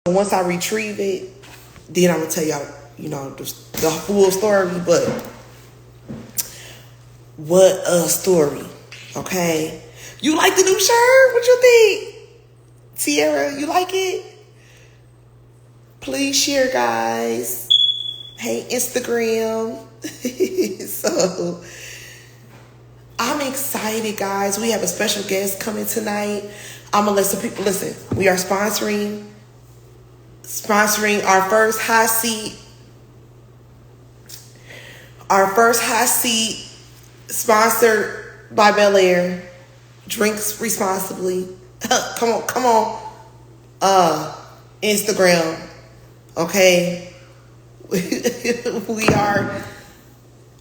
Once I retrieve it, then I'm gonna tell y'all, the full story. But what a story, okay? You like the new shirt? What you think, Tierra? You like it? Please share, guys. Hey, Instagram. So I'm excited, guys. We have a special guest coming tonight. I'm gonna let some people listen. We are sponsoring our first hot seat. Our first hot seat sponsored by Bel Air. Drinks responsibly. Come on. Instagram. Okay. we are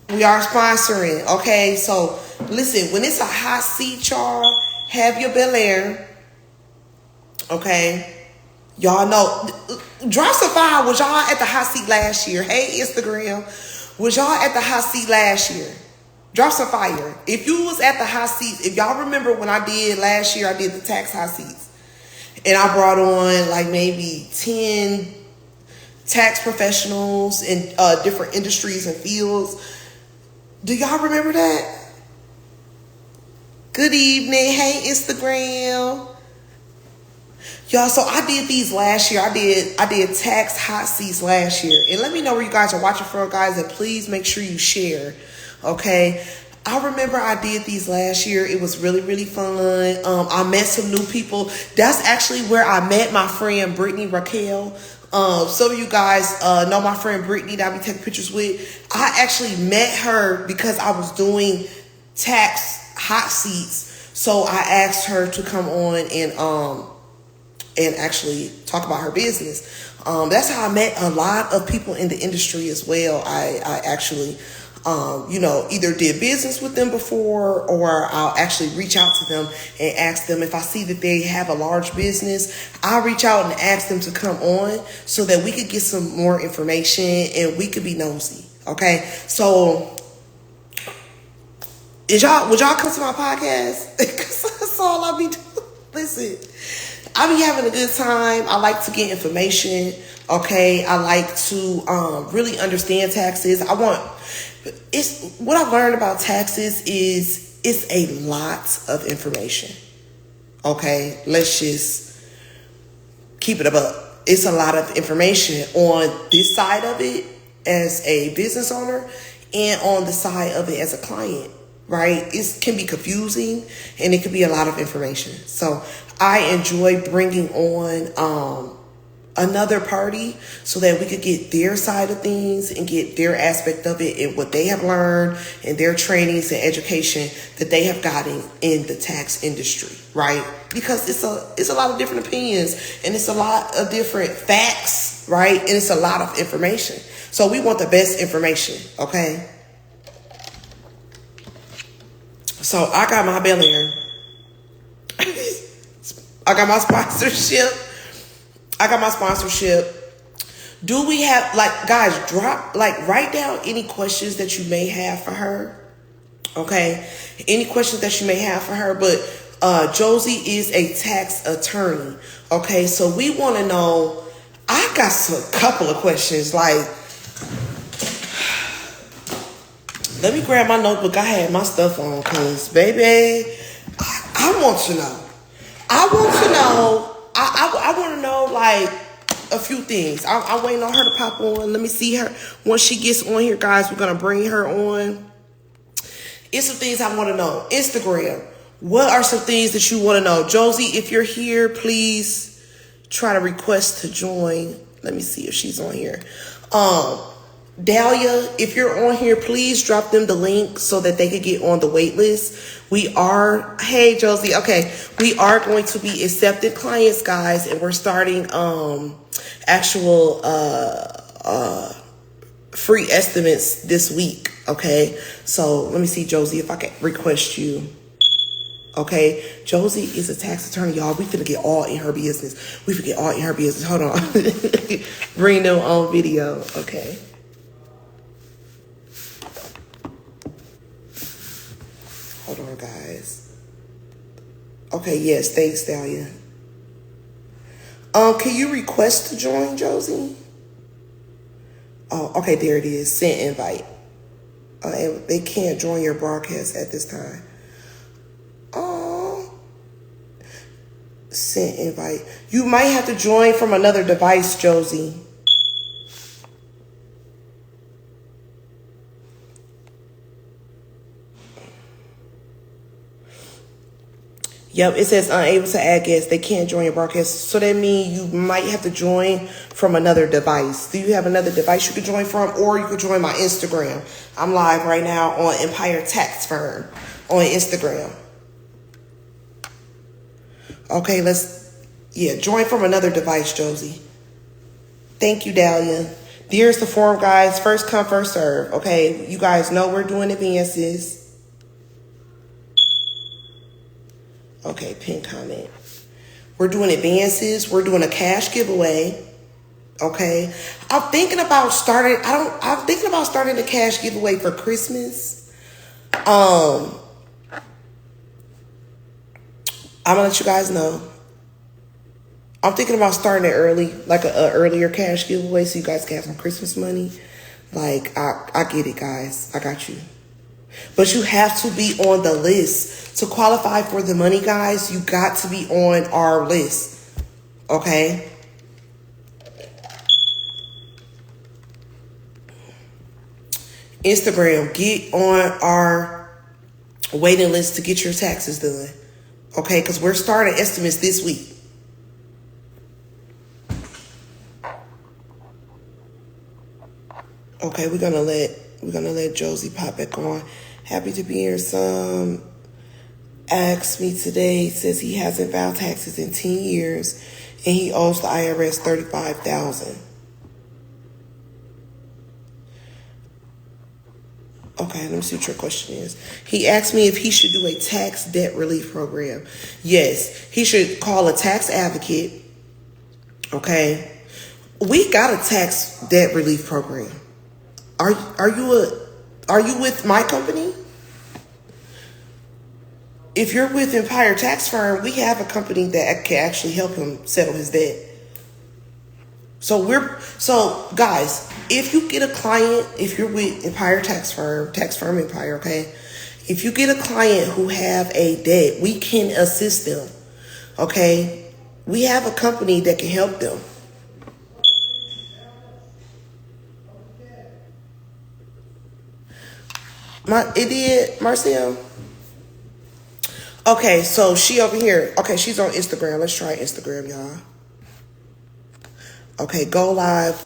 sponsoring. Okay. So listen, when it's a hot seat, y'all have your Bel Air. Okay. Y'all know, drop some fire. Was y'all at the hot seat last year? Hey, Instagram. Was y'all at the hot seat last year? Drop some fire. If you was at the hot seats, if y'all remember when I did last year, I did the tax hot seats. And I brought on like maybe 10 tax professionals in different industries and fields. Do y'all remember that? Good evening. Hey, Instagram. Y'all, so I did these last year. I did tax hot seats last year. And let me know where you guys are watching from, guys. And please make sure you share. Okay. I remember I did these last year. It was really, really fun. I met some new people. That's actually where I met my friend, Brittany Raquel. Some of you guys know my friend Brittany that I be taking pictures with. I actually met her because I was doing tax hot seats. So I asked her to come on and actually talk about her business. That's how I met a lot of people in the industry as well. I actually, either did business with them before, or I'll actually reach out to them and ask them if I see that they have a large business. I'll reach out and ask them to come on so that we could get some more information and we could be nosy. Okay. So would y'all come to my podcast? Because that's all I'll be doing. Listen, I be having a good time. I like to get information. Okay. I like to really understand taxes. What I've learned about taxes is it's a lot of information. Okay. Let's just keep it above. It's a lot of information on this side of it as a business owner and on the side of it as a client. Right? It can be confusing and it can be a lot of information. So I enjoy bringing on another party so that we could get their side of things and get their aspect of it and what they have learned and their trainings and education that they have gotten in the tax industry, right? Because it's a lot of different opinions and it's a lot of different facts, right? And it's a lot of information. So we want the best information, okay? So I got my Bel Air. I got my sponsorship. Do we have, guys, write down any questions that you may have for her. Okay. Any questions that you may have for her. But Josie is a tax attorney. Okay. So we want to know, I got a couple of questions. Let me grab my notebook. I had my stuff on because, baby, I want to know. I want to know, a few things. I'm waiting on her to pop on. Let me see her. Once she gets on here, guys, we're going to bring her on. It's some things I want to know. Instagram. What are some things that you want to know? Josie, if you're here, please try to request to join. Let me see if she's on here. Dahlia, if you're on here, please drop them the link so that they could get on the wait list. Hey Josie, okay. We are going to be accepting clients, guys, and we're starting actual free estimates this week. Okay. So let me see, Josie, if I can request you. Okay. Josie is a tax attorney, y'all. We finna get all in her business. Hold on. Bring them on video. Okay. Hold on, guys. Okay, yes, thanks, Dahlia. Can you request to join, Josie? Oh, okay, there it is. Send invite. And they can't join your broadcast at this time. Oh, send invite. You might have to join from another device, Josie. Yep, it says unable to add guests. They can't join your broadcast. So that means you might have to join from another device. Do you have another device you could join from? Or you could join my Instagram. I'm live right now on Empire Tax Firm on Instagram. Okay, join from another device, Josie. Thank you, Dahlia. Here's the form, guys. First come, first serve. Okay, you guys know we're doing advances. Okay, pin comment. We're doing advances. We're doing a cash giveaway. Okay. I'm thinking about starting the cash giveaway for Christmas. I'm gonna let you guys know. I'm thinking about starting it early, like a earlier cash giveaway so you guys can have some Christmas money. Like, I get it, guys. I got you. But you have to be on the list. To qualify for the money, guys, you got to be on our list. Okay? Instagram, get on our waiting list to get your taxes done. Okay? Because we're starting estimates this week. Okay, we're gonna let Josie pop back on. Happy to be here. Some asked me today, says he hasn't filed taxes in 10 years and he owes the IRS $35,000. Okay, let me see what your question is. He asked me if he should do a tax debt relief program. Yes, he should call a tax advocate. Okay, we got a tax debt relief program. Are you with my company? If you're with Empire Tax Firm, we have a company that can actually help him settle his debt. So guys, if you get a client, if you're with Empire Tax Firm Empire, okay? If you get a client who have a debt, we can assist them. Okay? We have a company that can help them. It did, Marcel? Okay, so she over here. Okay, she's on Instagram. Let's try Instagram, y'all. Okay, go live.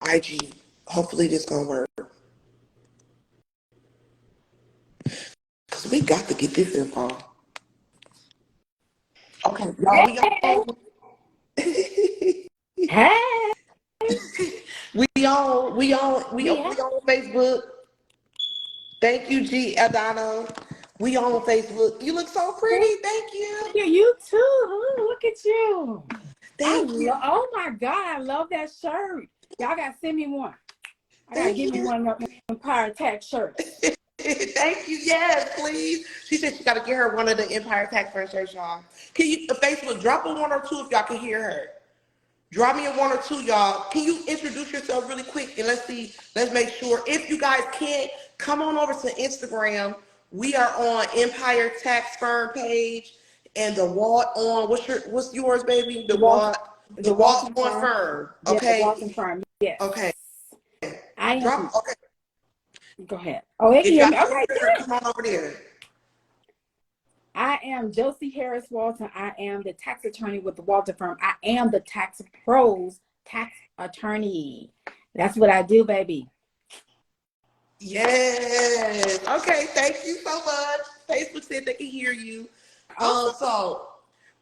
IG. Hopefully this gonna work. Cause we got to get this info. Okay, y'all, Hey. we on Facebook. Thank you, G Adano. We on Facebook. You look so pretty. Thank you. You too. Ooh, look at you. Thank you. Oh my God, I love that shirt. Y'all gotta send me one. I gotta give me one of them Empire Tax shirts. Thank you. Yes, please. She said she got to get her one of the Empire Tax Firm shirts, y'all. Can you, Facebook, drop a 1 or 2 if y'all can hear her. Drop me a 1 or 2, y'all. Can you introduce yourself really quick and let's make sure. If you guys can't, come on over to Instagram. We are on Empire Tax Firm page and the Walt on. What's yours, baby? The Walt on Firm. Okay. Yeah, the Walton Firm. Yes. Okay. I am. Okay. Go ahead. Oh, they can hear me. Okay, good. Come on over there. I am Josie Harris Walton. I am the tax attorney with the Walton Firm. I am the Tax Pros tax attorney. That's what I do, baby. Yes. Okay. Thank you so much. Facebook said they can hear you. So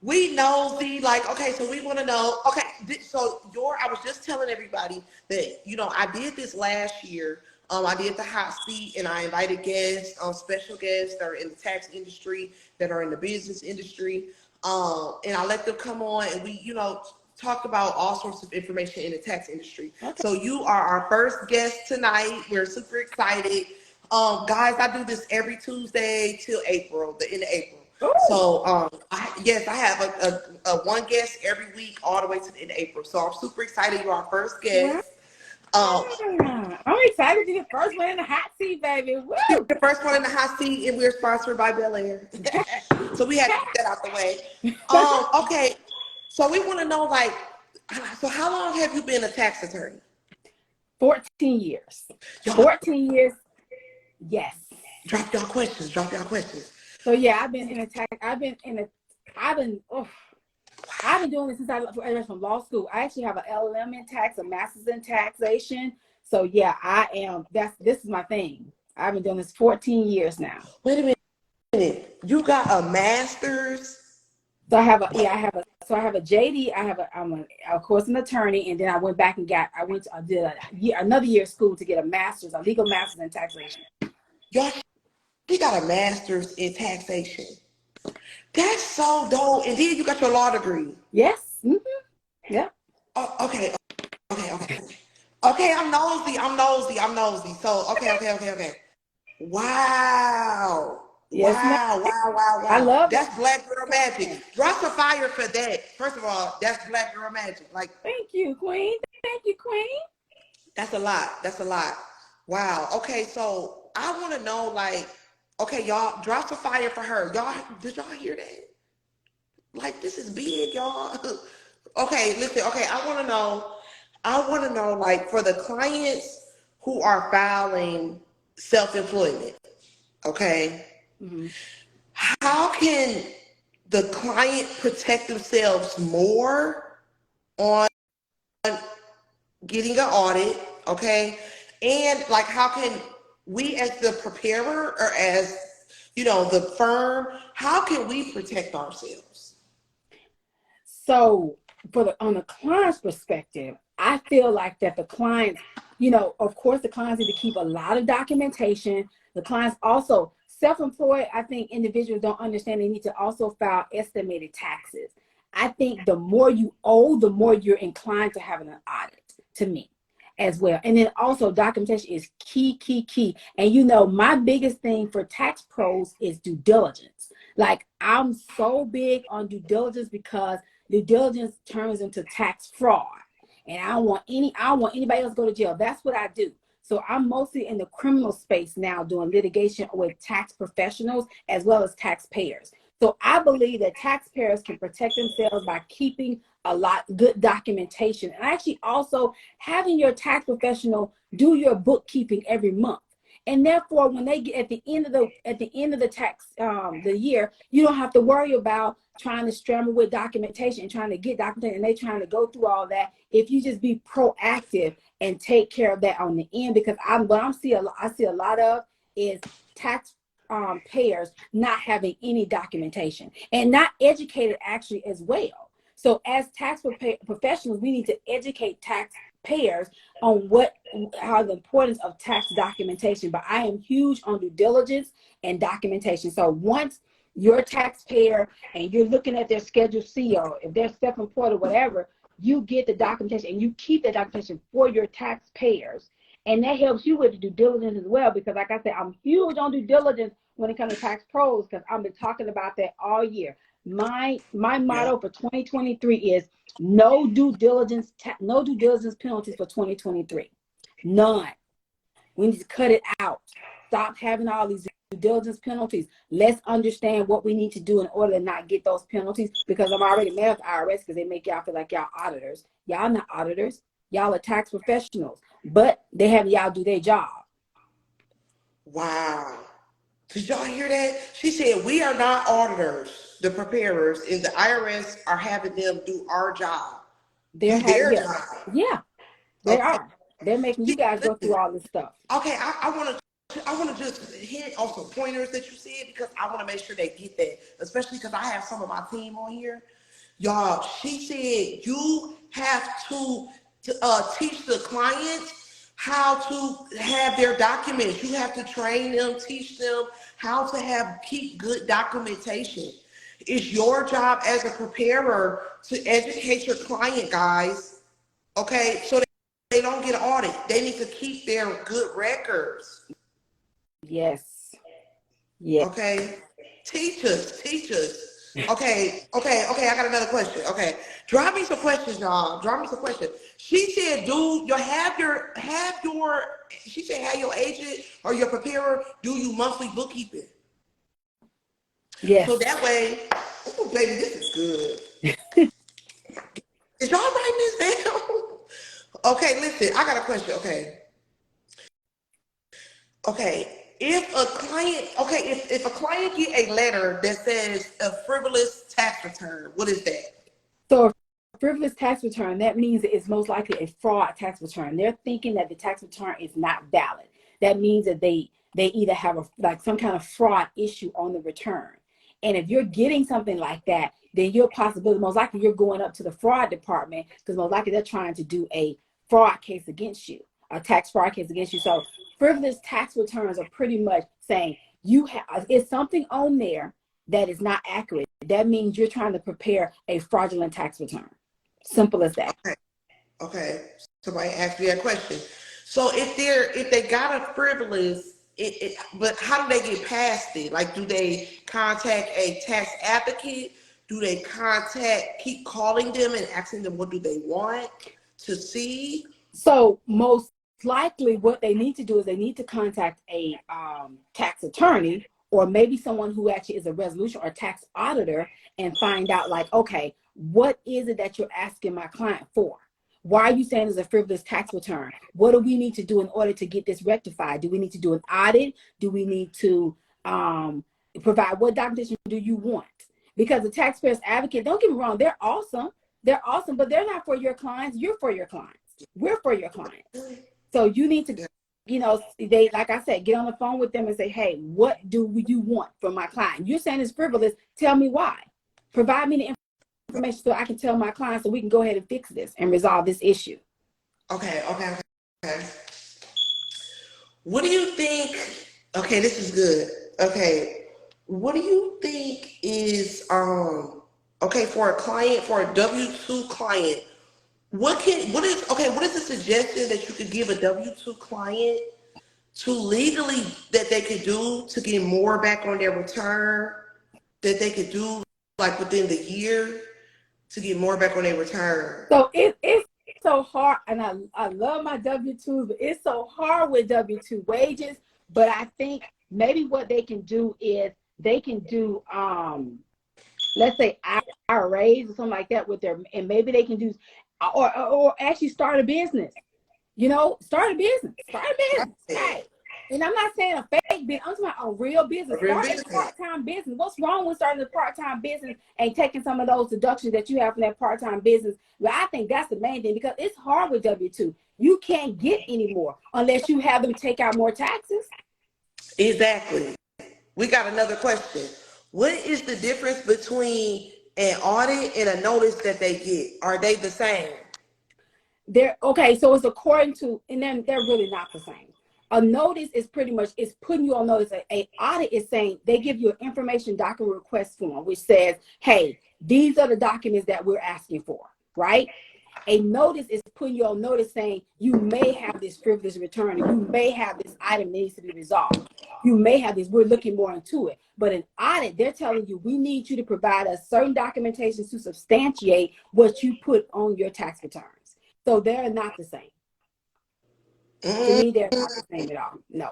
we know okay, so we want to know, okay, so I was just telling everybody that, I did this last year. I did the hot seat and I invited guests, special guests that are in the tax industry, that are in the business industry. And I let them come on and we, talked about all sorts of information in the tax industry. Okay. So you are our first guest tonight. We're super excited. Guys, I do this every Tuesday till April, the end of April. Oh, So yes, I have a one guest every week all the way to the end of April. So I'm super excited. You're our first wow. guest. Um, I'm excited to be the first one in the hot seat, baby. you're Woo! the first one in the hot seat, and we're sponsored by Bel Air. So we had to get that out the way. Okay. So we want to know, like, so how long have you been a tax attorney? 14 years. Y'all 14 years, yes. drop y'all questions. Drop y'all questions. So yeah, I've been in a tax. I've been. Oh, I've been doing this since I graduated from law school. I actually have an LLM in tax, a master's in taxation. So yeah, I am. This is my thing. I've been doing this 14 years now. Wait a minute. You got a master's? So I have a yeah, I have a JD. Of course an attorney, and then I went back and I did another year of school to get a master's, a legal master's in taxation. Y'all, she got a master's in taxation. That's so dope. And then you got your law degree. Yes. Mm-hmm. Yeah. Oh, okay. Okay. Okay, I'm nosy. So, okay. Wow. Yes, ma'am. I love That's Black Girl it. Magic. Drop the fire for that. First of all, that's Black Girl Magic. Like, Thank you, Queen. Thank you, Queen. that's a lot. That's a lot. Wow. Okay, so I want to know, like, okay, y'all, drop the fire for her. Y'all, did y'all hear that? Like, this is big, y'all. Okay, listen. Okay, I want to know, like, for the clients who are filing self-employment, okay, Mm-hmm. how can the client protect themselves more on getting an audit, okay? And like, how can we as the preparer or as, the firm, how can we protect ourselves? So on the client's perspective, I feel like that the clients, of course, the clients need to keep a lot of documentation. The clients also self-employed. I think individuals don't understand they need to also file estimated taxes. I think the more you owe, the more you're inclined to having an audit, to me, as well. And then also documentation is key. And my biggest thing for tax pros is due diligence. Like, I'm so big on due diligence because due diligence turns into tax fraud. And I don't want anybody else to go to jail. That's what I do. So I'm mostly in the criminal space now, doing litigation with tax professionals as well as taxpayers. So I believe that taxpayers can protect themselves by keeping a lot good documentation, and actually also having your tax professional do your bookkeeping every month. And therefore, when they get at the end of the tax the year, you don't have to worry about trying to scramble with documentation and trying to get documentation, and they trying to go through all that. If you just be proactive and take care of that on the end, because I see a lot of is tax payers not having any documentation and not educated actually as well. So as tax professionals, we need to educate taxpayers on how the importance of tax documentation. But I am huge on due diligence and documentation. So once you're a taxpayer and you're looking at their Schedule C, or if they're self-employed or whatever, you get the documentation and you keep the documentation for your taxpayers. And that helps you with the due diligence as well, because like I said, I'm huge on due diligence when it comes to tax pros, because I've been talking about that all year. My Yeah. motto for 2023 is no due diligence penalties for 2023. None. We need to cut it out. Stop having all these due diligence penalties. Let's understand what we need to do in order to not get those penalties, because I'm already mad at the IRS because they make y'all feel like y'all auditors. Y'all not auditors. Y'all are tax professionals, but they have y'all do their job. Wow. Did y'all hear that? She said, we are not auditors, the preparers, and the IRS are having them do our job. They're Do having, their yeah, job. yeah, they Okay. are. They're making you guys go through all this stuff. Okay, I want to just hit on some pointers that you said, because I want to make sure they get that, especially because I have some of my team on here. Y'all, she said you have to teach the clients how to have their documents. You have to train them, teach them how to keep good documentation. It's your job as a preparer to educate your client, guys. Okay, so they don't get an audit. They need to keep their good records. Yes. Yes. Okay. Teach us, teach us. Okay, I got another question. Okay, drop me some questions, y'all. Drop me some questions. She said, "Do you have your She said, "Have your agent or your preparer do you monthly bookkeeping?" Yes. So that way, oh baby, this is good. Is y'all writing this down? Okay, listen, I got a question. Okay. If a client get a letter that says a frivolous tax return, what is that? So a frivolous tax return, that means it's most likely a fraud tax return. They're thinking that the tax return is not valid. That means that they either have some kind of fraud issue on the return. And if you're getting something like that, then you're most likely you're going up to the fraud department, because most likely they're trying to do a fraud case against you, a tax fraud case against you. So frivolous tax returns are pretty much saying it's something on there that is not accurate. That means you're trying to prepare a fraudulent tax return. Simple as that. Okay. Somebody asked me that question. So if they got a frivolous, but how do they get past it? Like, do they contact a tax advocate? Do they keep calling them and asking them what do they want to see? So most likely what they need to do is they need to contact a tax attorney, or maybe someone who actually is a resolution or tax auditor, and find out, like, okay, what is it that you're asking my client for? Why are you saying it's a frivolous tax return? What do we need to do in order to get this rectified? Do we need to do an audit? Do we need to provide, what documentation do you want? Because the taxpayers advocate, don't get me wrong, they're awesome, but they're not for your clients. You're for your clients. We're for your clients. So you need to, they, like I said, get on the phone with them and say, hey, what do you want from my client? You're saying it's frivolous. Tell me why. Provide me the information so I can tell my clients, so we can go ahead and fix this and resolve this issue. Okay. What do you think? Okay, this is good. Okay, what do you think is okay for a client, for a W-2 client? What is the suggestion that you could give a W-2 client to legally that they could do to get more back on their return, that they could do like within the year to get more back on their return? So it's so hard, and I love my W-2s, but it's so hard with W-2 wages. But I think maybe what they can do is they can do let's say IRAs or something like that with their, and maybe they can do or actually start a business. Start a business. Right. And I'm not saying a fake business. I'm talking about a real business. Start a part-time business. What's wrong with starting a part-time business and taking some of those deductions that you have from that part-time business? Well, I think that's the main thing, because it's hard with W-2. You can't get any more unless you have them take out more taxes. Exactly. We got another question. What is the difference between an audit and a notice that they get? Are they the same? So it's according to, and then they're really not the same. A notice is pretty much, it's putting you on notice. An audit is saying they give you an information document request form, which says, hey, these are the documents that we're asking for, right? A notice is putting you on notice saying you may have this frivolous return, and you may have this item that needs to be resolved. You may have this, we're looking more into it. But an audit, they're telling you, we need you to provide us certain documentation to substantiate what you put on your tax returns. So they're not the same. To me, they're not the same at all. No.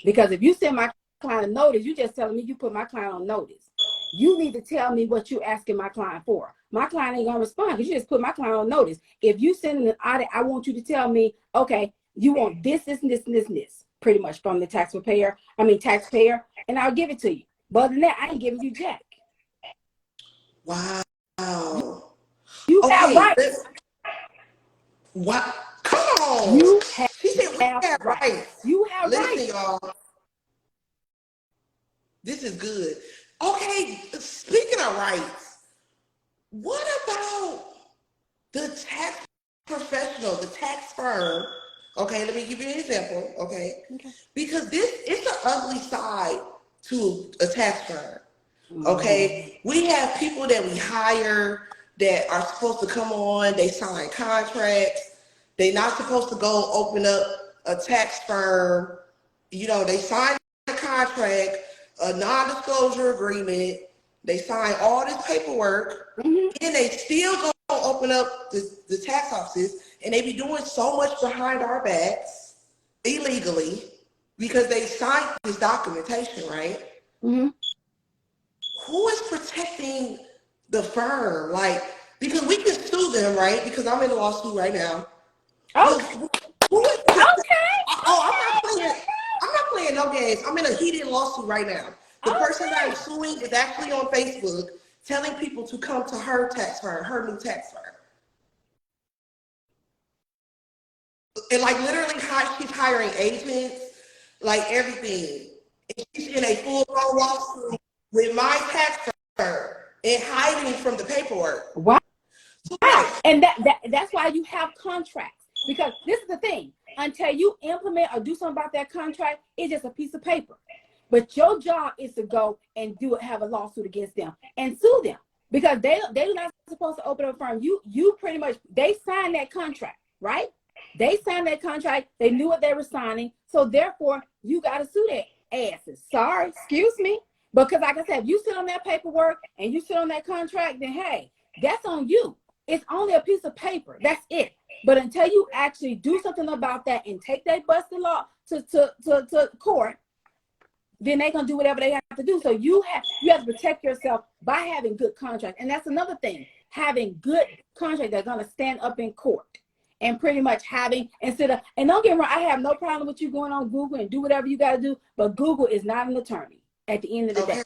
Because if you send my client a notice, you just telling me you put my client on notice. You need to tell me what you're asking my client for. My client ain't gonna respond because you just put my client on notice. If you send an audit, I want you to tell me, okay, you want this, this, and this, and this, and this, pretty much from the taxpayer, and I'll give it to you. But other than that, I ain't giving you jack. Wow. You have rights. What? Come on. You have rights. You have rights. Listen, y'all. This is good. Okay, speaking of rights, what about the tax professional, the tax firm? Okay, let me give you an example, okay? Because it's an ugly side to a tax firm, okay? We have people that we hire that are supposed to come on, they sign contracts. They're not supposed to go open up a tax firm. They sign a contract. a non-disclosure agreement. They sign all this paperwork, and they still go open up the tax offices, and they be doing so much behind our backs illegally because they signed this documentation, right? Who is protecting the firm? Like, because we can sue them, right? Because I'm in a lawsuit right now. Okay. Who is Okay. I'm not playing no games. I'm in a heated lawsuit right now. The person that I'm suing is actually on Facebook telling people to come to her tax firm, her new tax firm. And like literally she's hiring agents, like everything. And she's in a full-blown lawsuit with my tax firm and hiding from the paperwork. Wow. And that's why you have contracts. Because this is the thing. Until you implement or do something about that contract, it's just a piece of paper. But your job is to go and have a lawsuit against them and sue them. Because they're not supposed to open up a firm. You pretty much, they signed that contract, right? They signed that contract. They knew what they were signing. So therefore, you got to sue their asses. Sorry, excuse me. Because like I said, if you sit on that paperwork and you sit on that contract, then hey, that's on you. It's only a piece of paper. That's it. But until you actually do something about that and take that busted law to court, then they're gonna do whatever they have to do. So you have to protect yourself by having good contracts. And that's another thing, having good contracts that are gonna stand up in court. And pretty much having, and don't get me wrong, I have no problem with you going on Google and do whatever you gotta do, but Google is not an attorney at the end of the day.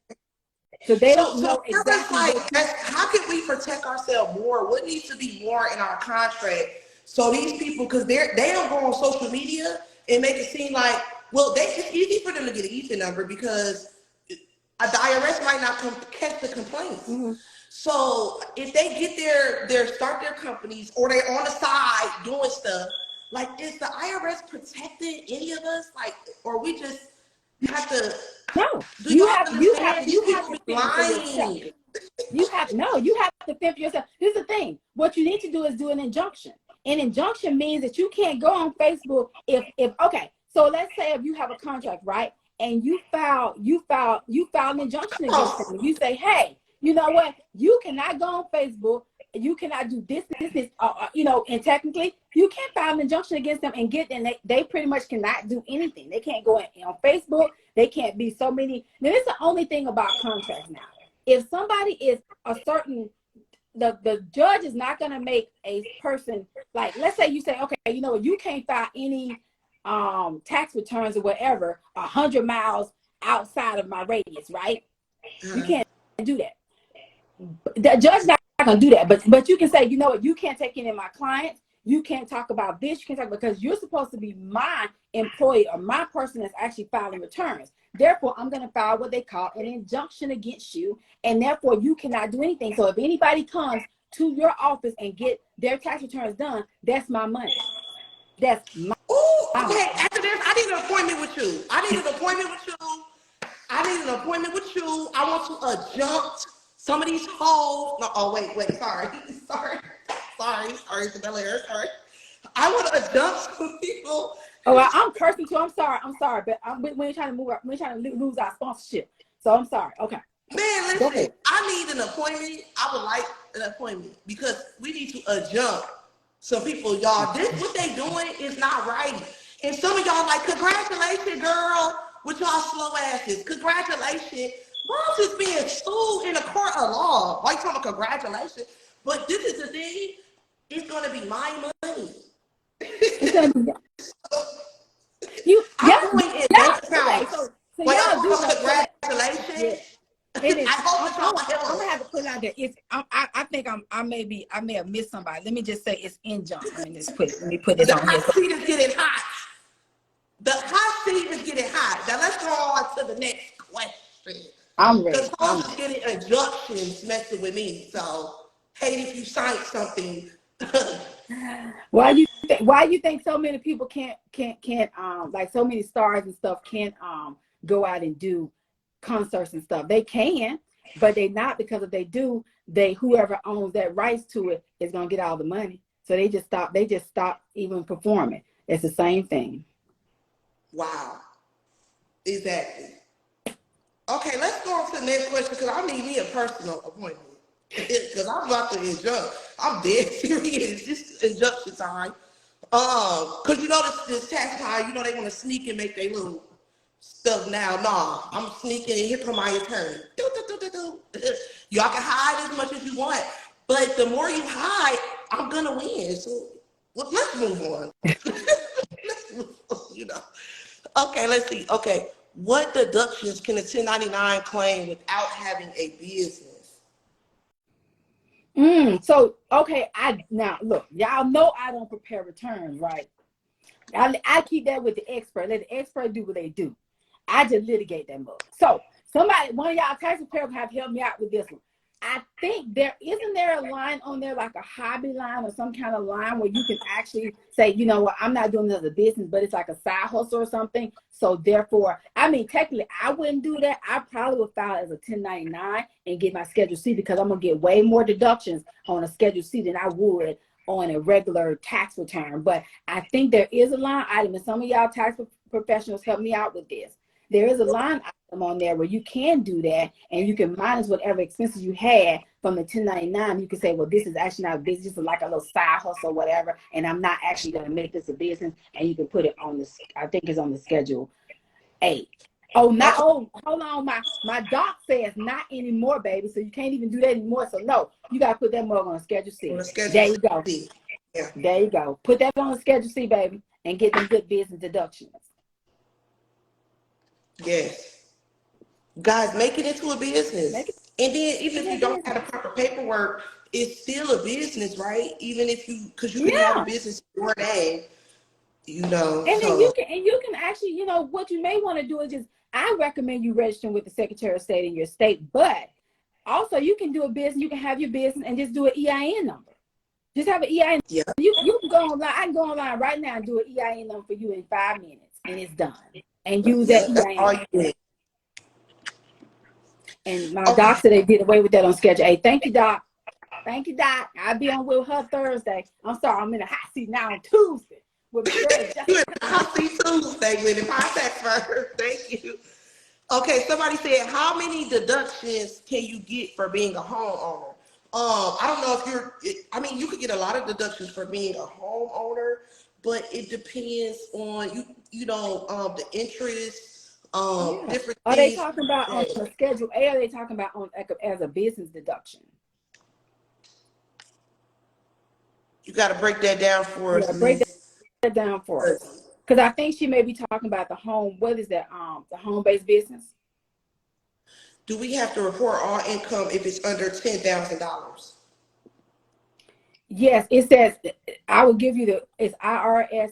So they don't know exactly. How can we protect ourselves more? What needs to be more in our contract? So these people, because they don't go on social media and make it seem like, well, it's easy for them to get an Ethan number because the IRS might not catch the complaints. So if they get start their companies or they're on the side doing stuff, like, is the IRS protecting any of us? Like, or we just have to? No, you have to fend for yourself. You have to fend for yourself. This is the thing. What you need to do is do an injunction. An injunction means that you can't go on Facebook if okay. So let's say if you have a contract, right, and you file an injunction against them. You say, hey, you know what? You cannot go on Facebook. You cannot do this, and technically you can't file an injunction against them and they pretty much cannot do anything. They can't go on Facebook. They can't be so many. Now, this is the only thing about contracts now. If somebody is a certain, the judge is not going to make a person, like, let's say you say, okay, you know what, you can't file any tax returns or whatever 100 miles outside of my radius, right? You can't do that. The judge not going to do that, but you can say, you know what, you can't take any of my clients. You can't talk about this. You can't talk, because you're supposed to be my employee or my person that's actually filing returns. Therefore, I'm going to file what they call an injunction against you, and therefore you cannot do anything. So if anybody comes to your office and get their tax returns done, that's my money. That's my. Okay. After this, I need an appointment with you. I need an appointment with you. I want to adjunct some of these hoes. No, sorry, Isabella. Sorry. I want to adjunct some people. Oh, I'm cursing too. I'm sorry, but we ain't trying to move. We're trying to lose our sponsorship. So I'm sorry. Okay. Man, listen. I need an appointment. I would like an appointment because we need to adjunct some people, y'all. This what they doing is not right. And some of y'all like, congratulations, girl, with y'all slow asses. Congratulations. Moms is being sued in a court of law. Why you talking about congratulations? But this is the thing. It's gonna be my money. I'm doing it bank accounts. When I do congratulations. It is. I'm gonna have to put it out there. I think I may have missed somebody. Let me just say it's injunction. Let me put this on here. The hot seat is getting hot. The hot seat is getting hot. Now let's go on to the next question. I'm ready. Because folks is getting injunctions messing with me. So hate if you sign something. Why you think so many people can't like so many stars and stuff can't go out and do concerts and stuff? They can, but they not, because if they do, whoever owns that rights to it is gonna get all the money. So they just stop even performing. It's the same thing. Wow. Exactly. Okay, let's go on to the next question because I need me a personal appointment. Because I'm about to injunct. I'm dead serious. This injunction time. Cause you know this tax time, you know they want to sneak and make their little stuff now. Nah, I'm sneaking and here come my attorney. Do, do, do, do, do. Y'all can hide as much as you want, but the more you hide, I'm gonna win. So well, let's move on. Let's move on, you know. Okay, let's see. Okay, what deductions can a 1099 claim without having a business? So okay, I now look, y'all know I don't prepare returns, right? I keep that with the expert. Let the expert do what they do. I just litigate that mug. So one of y'all tax preparers have helped me out with this one. I think there a line on there like a hobby line or some kind of line where you can actually say, you know what, I'm not doing this as a business, but it's like a side hustle or something. So therefore, I mean, technically, I wouldn't do that. I probably would file as a 1099 and get my Schedule C because I'm gonna get way more deductions on a Schedule C than I would on a regular tax return. But I think there is a line item, and some of y'all tax professionals help me out with this. There is a line item on there where you can do that, and you can minus whatever expenses you had from the 1099. You can say, well, this is actually not a business, this is like a little side hustle or whatever, and I'm not actually going to make this a business. And you can put it on this, I think it's on the Schedule A. Hold on, my doc says not anymore, baby. So you can't even do that anymore. So no, you got to put that mug on Schedule C. On the Schedule There you go. C. Yeah. There you go. Put that on Schedule C, baby, and get them good business deductions. Yes. Guys, make it into a business. And then even if you don't have the proper paperwork, it's still a business, right? Even if because you can have a business in your name, you know. And then you can actually, you know, what you may want to do is just, I recommend you registering with the Secretary of State in your state, but also you can do a business, you can have your business and just do an EIN number. Just have an EIN. Yeah. You can go online. I can go online right now and do an EIN number for you in 5 minutes, and it's done. And use that EIN. That's all you need. And my doc said they did away with that on Schedule A. Thank you, Doc. Thank you, Doc. I'll be on with her Thursday. I'm sorry, I'm in a hot seat now on Tuesday. With you in the hot seat Tuesday with the contact first. Thank you. Okay, somebody said, how many deductions can you get for being a homeowner? I don't know if you could get a lot of deductions for being a homeowner, but it depends on the interest. Different Are things. they talking about on the Schedule A, or are they talking about on as a business deduction? You got to break that down for us. Break that down for us. Because I think she may be talking about the home, what is that, the home-based business? Do we have to report all income if it's under $10,000? Yes, it says, I will give you it's IRC,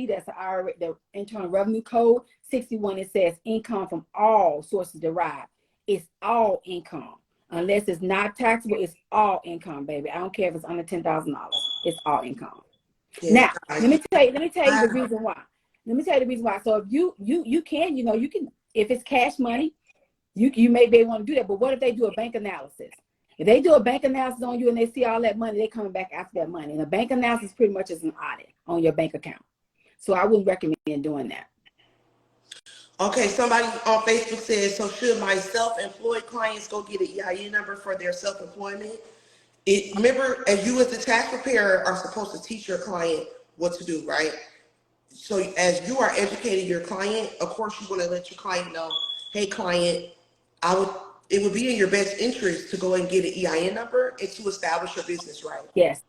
that's the Internal Revenue Code 61. It says income from all sources derived. It's all income. Unless it's not taxable, it's all income, baby. I don't care if it's under $10,000. It's all income. Yes, now, let me tell you the reason why. So if you can, if it's cash money, you may be able to do that. But what if they do a bank analysis? If they do a bank analysis on you and they see all that money, they're coming back after that money. And a bank analysis pretty much is an audit on your bank account. So I wouldn't recommend doing that. Okay, somebody on Facebook says, so should my self-employed clients go get an EIN number for their self-employment? Remember, as you as the tax preparer are supposed to teach your client what to do, right? So as you are educating your client, of course you want to let your client know, hey client, it would be in your best interest to go and get an EIN number and to establish your business, right? Yes.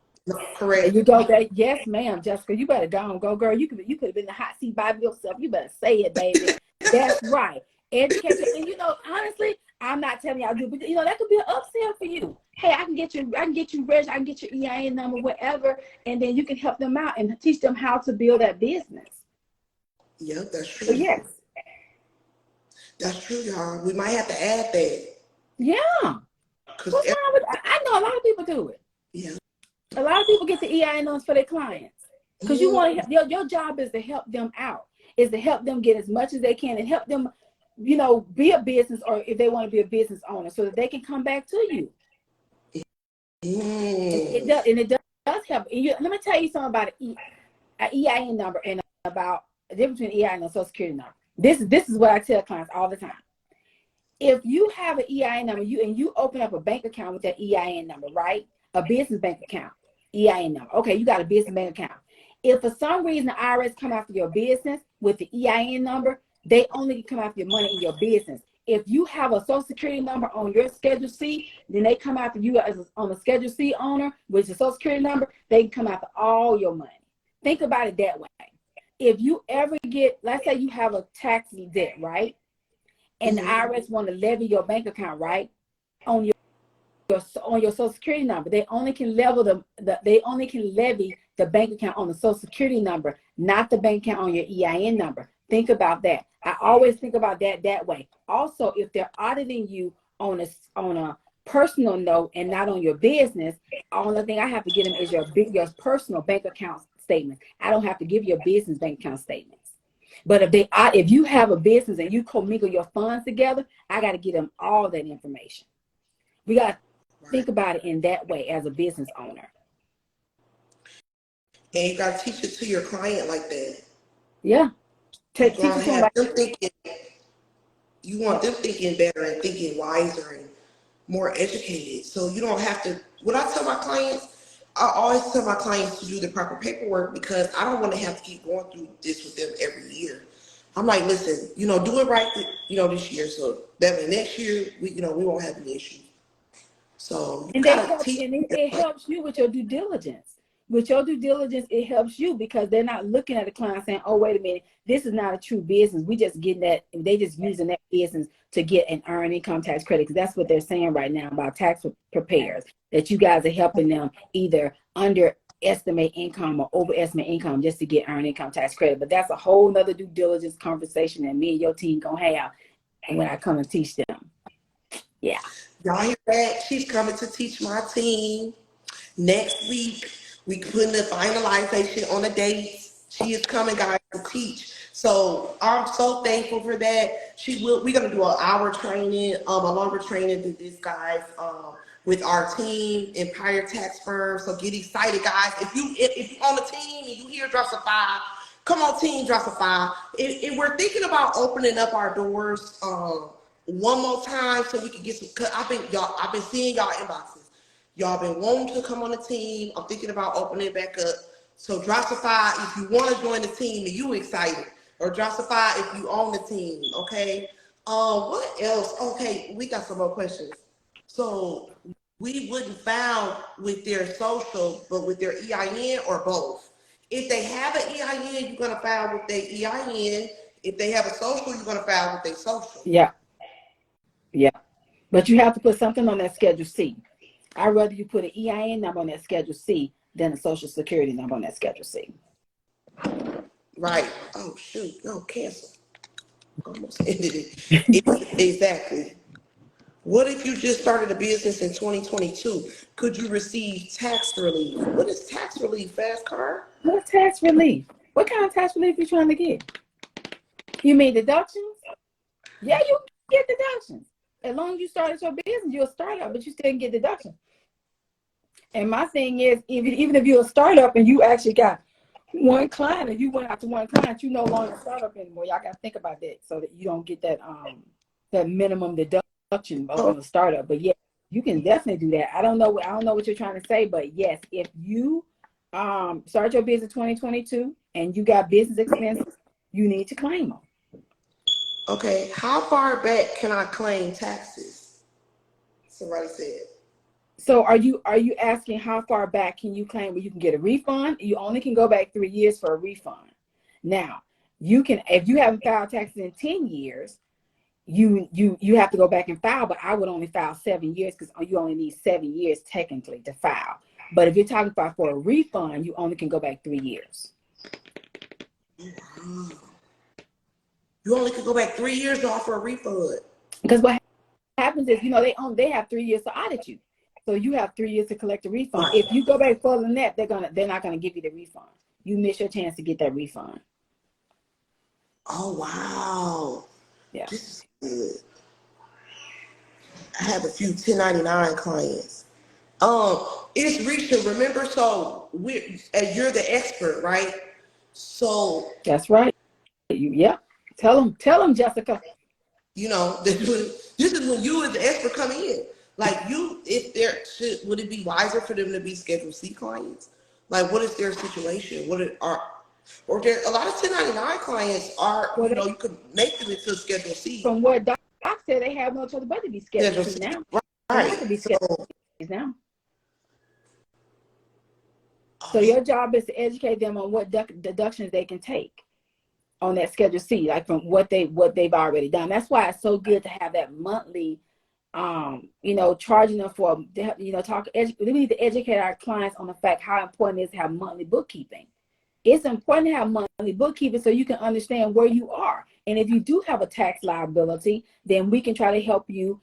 Correct. There you go. Yes, ma'am, Jessica. You better go, girl. You could have been in the hot seat by yourself. You better say it, baby. That's right. Education. And honestly, I'm not telling y'all to do, but that could be an upsell for you. Hey, I can get you registered, I can get your EIN number, whatever, and then you can help them out and teach them how to build that business. Yep, that's true. So, yes. That's true, y'all. We might have to add that. Yeah. What's wrong with I know a lot of people do it. Yeah. A lot of people get the EIN numbers for their clients because you want to. Your job is to help them out. Is to help them get as much as they can and help them, be a business, or if they want to be a business owner, so that they can come back to you. It does help. And let me tell you something about an EIN number and about the difference between EIN and Social Security number. This is what I tell clients all the time. If you have an EIN number, you open up a bank account with that EIN number, right? A business bank account, EIN number. Okay, you got a business bank account. If for some reason the IRS come after your business with the EIN number, they only can come after your money in your business. If you have a social security number on your Schedule C, then they come after you as on a Schedule C owner, which is a social security number, they can come after all your money. Think about it that way. If you ever get, let's say you have a tax debt, right? And the IRS want to levy your bank account, right? On your social security number. They only can levy the bank account on the social security number, not the bank account on your EIN number. Think about that. I always think about that way. Also, if they're auditing you on a personal note and not on your business, only thing I have to get them is your personal bank account statement. I don't have to give you a business bank account statements. But if you have a business and you commingle your funds together, I got to get them all that information. We got to think about it in that way as a business owner. And you got to teach it to your client like that. Yeah. Teach them thinking. You want them thinking better and thinking wiser and more educated. So you don't have to. What I tell my clients, I always tell my clients to do the proper paperwork because I don't want to have to keep going through this with them every year. I'm like, listen, do it right, this year. So that next year, we won't have any issues. So it helps you with your due diligence. With your due diligence, it helps you because they're not looking at the client saying, oh, wait a minute, this is not a true business. We just getting that, they just using that business to get an earned income tax credit. Because that's what they're saying right now about tax preparers, that you guys are helping them either underestimate income or overestimate income just to get earned income tax credit. But that's a whole nother due diligence conversation that me and your team gonna have when I come and teach them. Yeah. Y'all hear that? She's coming to teach my team next week. We putting the finalization on the dates. She is coming, guys, to teach. So I'm so thankful for that. We're gonna do an hour training, a longer training than this, guys, with our team, Empire Tax Firm. So get excited, guys. If you on the team and you hear drops of 5, come on, team, drops of 5. If we're thinking about opening up our doors one more time so we can get some. Cause I've been seeing y'all inboxes. Y'all been wanting to come on the team. I'm thinking about opening it back up. So Drossify, if you want to join the team and you excited, or Drossify if you own the team, okay? What else? Okay, we got some more questions. So we wouldn't file with their social, but with their EIN or both. If they have an EIN, you're gonna file with their EIN. If they have a social, you're gonna file with their social. Yeah. Yeah. But you have to put something on that Schedule C. I'd rather you put an EIN number on that Schedule C than a social security number on that Schedule C. Right. Oh, shoot. No, cancel. Almost ended it. Exactly. What if you just started a business in 2022? Could you receive tax relief? What is tax relief, Fast Car? What's tax relief? What kind of tax relief are you trying to get? You mean deductions? Yeah, you get deductions. As long as you started your business, you're a startup, but you still can get deductions. And my thing is, even if you're a startup and you actually got one client and you went out to one client, you no longer a startup anymore. Y'all got to think about that so that you don't get that that minimum deduction on the startup. But yeah, you can definitely do that. I don't know what you're trying to say, but yes, if you start your business 2022 and you got business expenses, you need to claim them. Okay, how far back can I claim taxes? Somebody said. So are you asking how far back can you claim where you can get a refund? You only can go back 3 years for a refund. Now, you can, if you haven't filed taxes in 10 years, you have to go back and file, but I would only file 7 years because you only need 7 years technically to file. But if you're talking about for a refund, you only can go back 3 years. Wow. You only can go back 3 years to offer a refund. Because what happens is, they have 3 years to audit you. So you have 3 years to collect a refund. Right. If you go back further than that, they're not gonna give you the refund. You miss your chance to get that refund. Oh wow. Yeah. This is good. I have a few 1099 clients. It's Risha, remember, so you're the expert, right? So that's right. Yeah. Tell them, Jessica. This This is when you as the expert come in. Like if would it be wiser for them to be Schedule C clients? Like, what is their situation? Or there a lot of 1099 clients are, Well, you could make them into Schedule C. From what Doc said, they have no choice but to be Schedule C now. They have to be Schedule C now. So your job is to educate them on what deductions they can take on that Schedule C, like from what they've already done. That's why it's so good to have that monthly, charging them for, we need to educate our clients on the fact how important it is to have monthly bookkeeping. It's important to have monthly bookkeeping so you can understand where you are. And if you do have a tax liability, then we can try to help you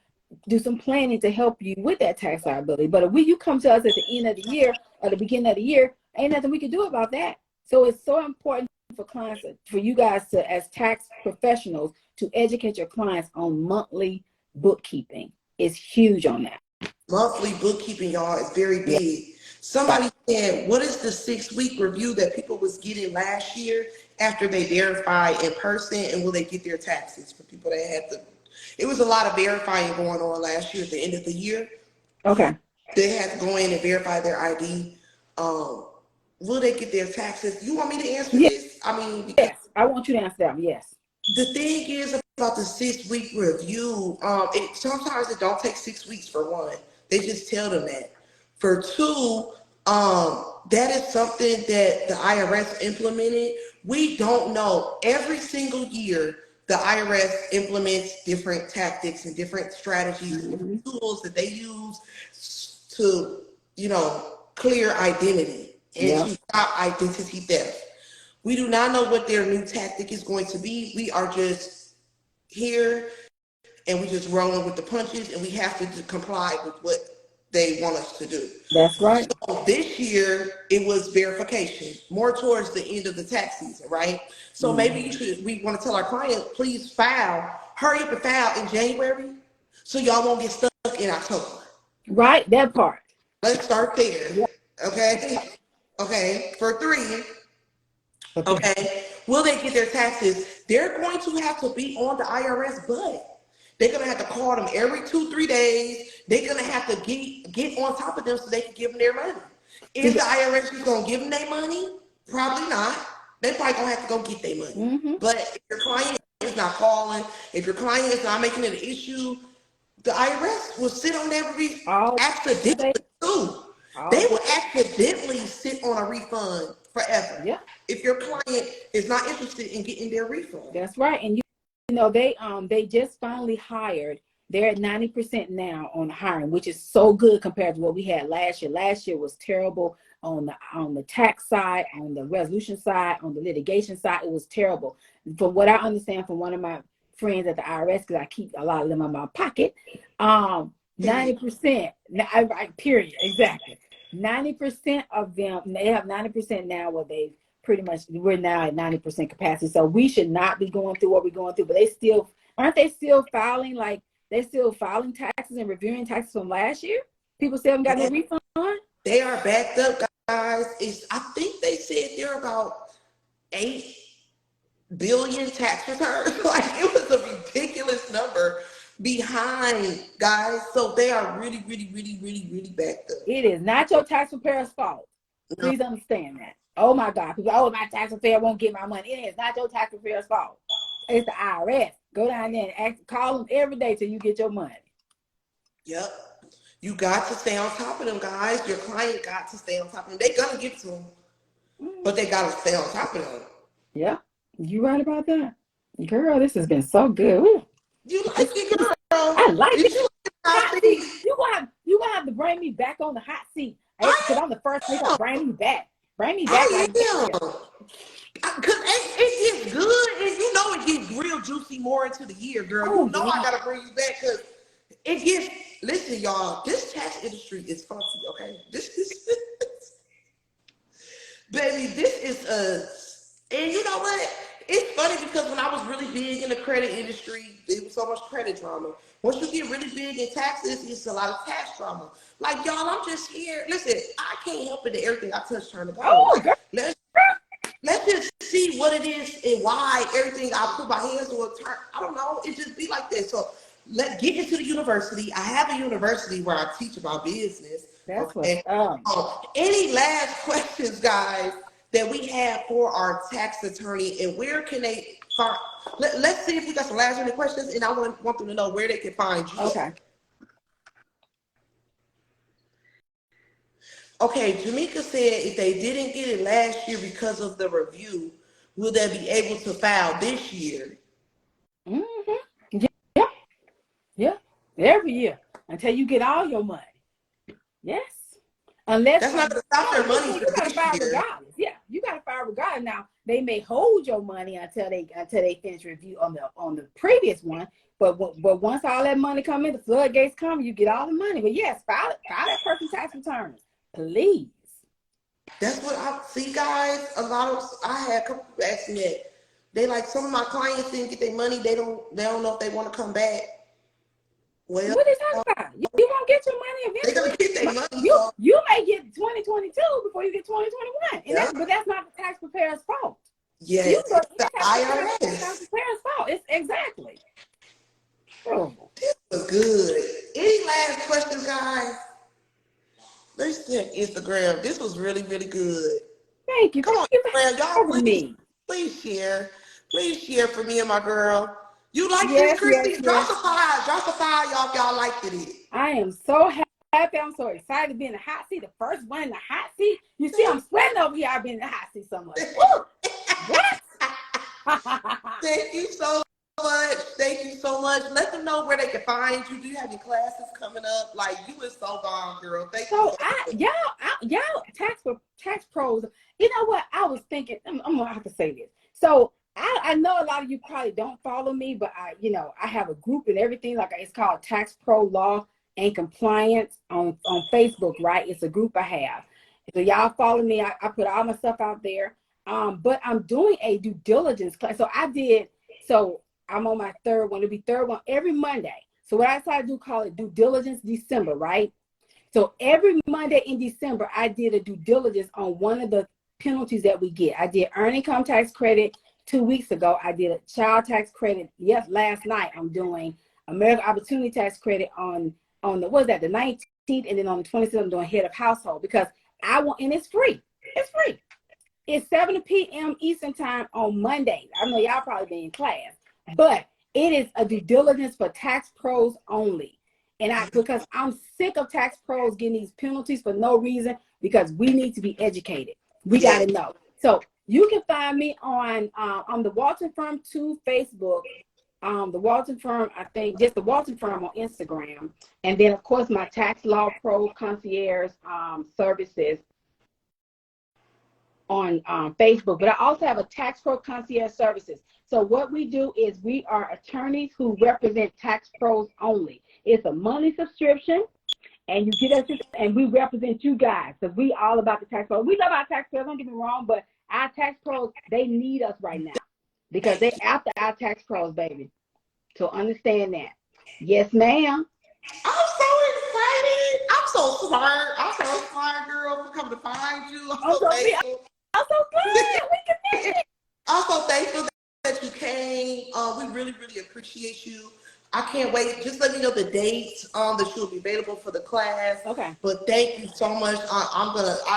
do some planning to help you with that tax liability. But if you come to us at the end of the year or the beginning of the year, ain't nothing we can do about that. So it's so important for clients, for you guys to, as tax professionals, to educate your clients on monthly bookkeeping. It's huge on that. Monthly bookkeeping, y'all, is very big. Yeah. Somebody said, what is the 6-week review that people was getting last year after they verify in person, and will they get their taxes for people that had to? It was a lot of verifying going on last year at the end of the year. Okay. They had to go in and verify their ID. Will they get their taxes? You want me to answer this? I mean, yes, I want you to answer that. Yes. The thing is about the 6-week review, sometimes it don't take 6 weeks for one. They just tell them that. For two, that is something that the IRS implemented. We don't know. Every single year, the IRS implements different tactics and different strategies and different tools that they use to, clear identity and to stop identity theft. We do not know what their new tactic is going to be. We are just here and we just rolling with the punches, and we have to comply with what they want us to do. That's right. So this year it was verification, more towards the end of the tax season, right? So maybe we want to tell our clients, please hurry up and file in January so y'all won't get stuck in October. Right, that part. Let's start there. Yep. Okay. For 3. Okay. Will they get their taxes? They're going to have to be on the IRS butt. They're going to have to call them every 2-3 days. They're going to have to get on top of them so they can give them their money. Is the IRS just going to give them their money? Probably not. They're probably going to have to go get their money. Mm-hmm. But if your client is not calling, if your client is not making it an issue, the IRS will sit on every accidentally too. They will accidentally sit on a refund forever. Yeah. If your client is not interested in getting their refund. That's right. And they just finally hired. They're at 90% now on hiring, which is so good compared to what we had last year. Last year was terrible on the tax side, on the resolution side, on the litigation side. It was terrible. From what I understand from one of my friends at the IRS, because I keep a lot of them in my pocket, 90%, period, exactly. 90% of them, they have 90% now where they've pretty much, we're now at 90% capacity. So we should not be going through what we're going through, but aren't they still filing, they're still filing taxes and reviewing taxes from last year? People still haven't gotten a refund? They are backed up, guys. I think they said they're about 8 billion tax returns. It was a ridiculous number behind, guys. So they are really, really, really, really, really backed up. It is not your tax preparer's fault. No. Please understand that. Oh my God, people, my tax preparer won't get my money. It is not your tax preparer's fault. It's the IRS. Go down there and call them every day till you get your money. Yep. You got to stay on top of them, guys. Your client got to stay on top of them. They're going to give it to them, but they got to stay on top of them. Yeah. You right about that. Girl, this has been so good. Ooh. You like it, girl? I like it. You gonna have to bring me back on the hot seat. Because I'm the first one to bring me back. Bring me back. Because it gets good, and it gets real juicy more into the year, girl. I gotta bring you back because it gets. Listen, y'all, this tax industry is funky. Okay, this is, baby, this is and you know what? It's funny because when I was really big in the credit industry, there was so much credit drama. Once you get really big in taxes, it's a lot of tax drama. Like, y'all, I'm just here. Listen, I can't help it that everything I touch turn to gold. Let's just see what it is and why everything I put my hands on turn. I don't know. It just be like this. So get into the university. I have a university where I teach about business. That's what's Okay. up. Any last questions, guys, that we have for our tax attorney, and where can they find? Let's see if we got some last minute questions, and I want them to know where they can find you. Okay. Okay, Jamaica said if they didn't get it last year because of the review, will they be able to file this year? Mm-hmm. Yeah. Yeah. Every year until you get all your money. Yes. Unless that's not going to stop their money you for gotta this file year. regardless. Yeah, you gotta file regardless. Now they may hold your money until they finish review on the previous one. But once all that money come in, the floodgates come, you get all the money. But yes, file that person's tax returns, please. That's what I see, guys. I had a couple people ask me that. They like, some of my clients didn't get their money. They don't know if they want to come back. Well, What are you talking about? You won't get your money eventually. they're gonna get their money. You may get 2022 before you get 2021, but that's not the tax preparer's fault. Yes, it's the IRS. Tax preparer's fault. It's exactly. Oh. This was good. Any last questions, guys? Let's check Instagram. This was really, really good. Thank you. Come on, Instagram, y'all. Please share. Please share for me and my girl. You like this, Christy? Yes. Drop a five, y'all. If y'all liked it. I am so happy. I'm so excited to be in the hot seat. The first one in the hot seat. You see, I'm sweating over here. I've been in the hot seat so much. What? Thank you so much. Thank you so much. Let them know where they can find you. Do you have any classes coming up? Like, you is so bomb, girl. Thank you. Y'all tax pros. You know what? I was thinking. I'm gonna have to say this. So. I know a lot of you probably don't follow me, but I have a group and everything. Like, it's called Tax Pro Law and Compliance on Facebook, right? It's a group I have. So y'all follow me. I put all my stuff out there. But I'm doing a due diligence class. So I'm on my third one. It'll be third one every Monday. So what I decided to do, call it Due Diligence December, right? So every Monday in December, I did a due diligence on one of the penalties that we get. I did earned income tax credit 2 weeks ago. I did a child tax credit. Yes, last night I'm doing American Opportunity Tax Credit on the 19th, and then on the 27th I'm doing head of household, because and it's free. It's free. It's 7 p.m. Eastern time on Mondays. I know y'all probably be in class, but it is a due diligence for tax pros only. And because I'm sick of tax pros getting these penalties for no reason, because we need to be educated. We got to know. So you can find me on the Walton Firm 2 Facebook, the Walton Firm, I think just the Walton Firm on Instagram, and then of course my Tax Law Pro Concierge services on Facebook. But I also have a Tax Pro Concierge services. So what we do is we are attorneys who represent tax pros only. It's a monthly subscription. And you get us, and we represent you guys, because we all about the tax pros. We love our tax pros, don't get me wrong, but our tax pros, they need us right now, because they after our tax pros, baby. So understand that. Yes, ma'am. I'm so excited. I'm so smart, girl. I'm coming to find you. I'm so thankful. I'm so glad we connected. I'm so thankful that you came. We really, really appreciate you. I can't wait. Just let me know the dates that you'll be available for the class. Okay. But thank you so much. I'll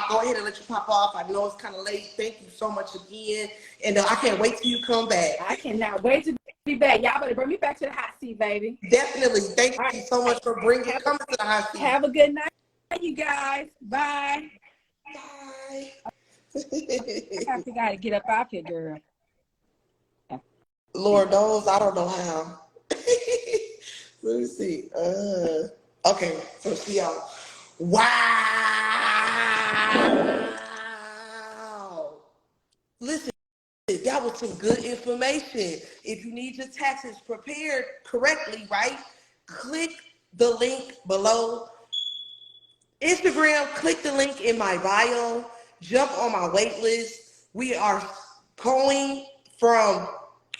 go ahead and let you pop off. I know it's kind of late. Thank you so much again. And I can't wait till you come back. I cannot wait to be back. Y'all better bring me back to the hot seat, baby. Definitely. Thank you so much for coming to the hot seat. Have a good night, you guys. Bye. Bye. I got to get up out here, girl. Lord knows, I don't know how. Let me see. Okay, so see y'all. Wow. Listen, that was some good information. If you need your taxes prepared correctly, right? Click the link below. Instagram, click the link in my bio. Jump on my wait list. We are going from,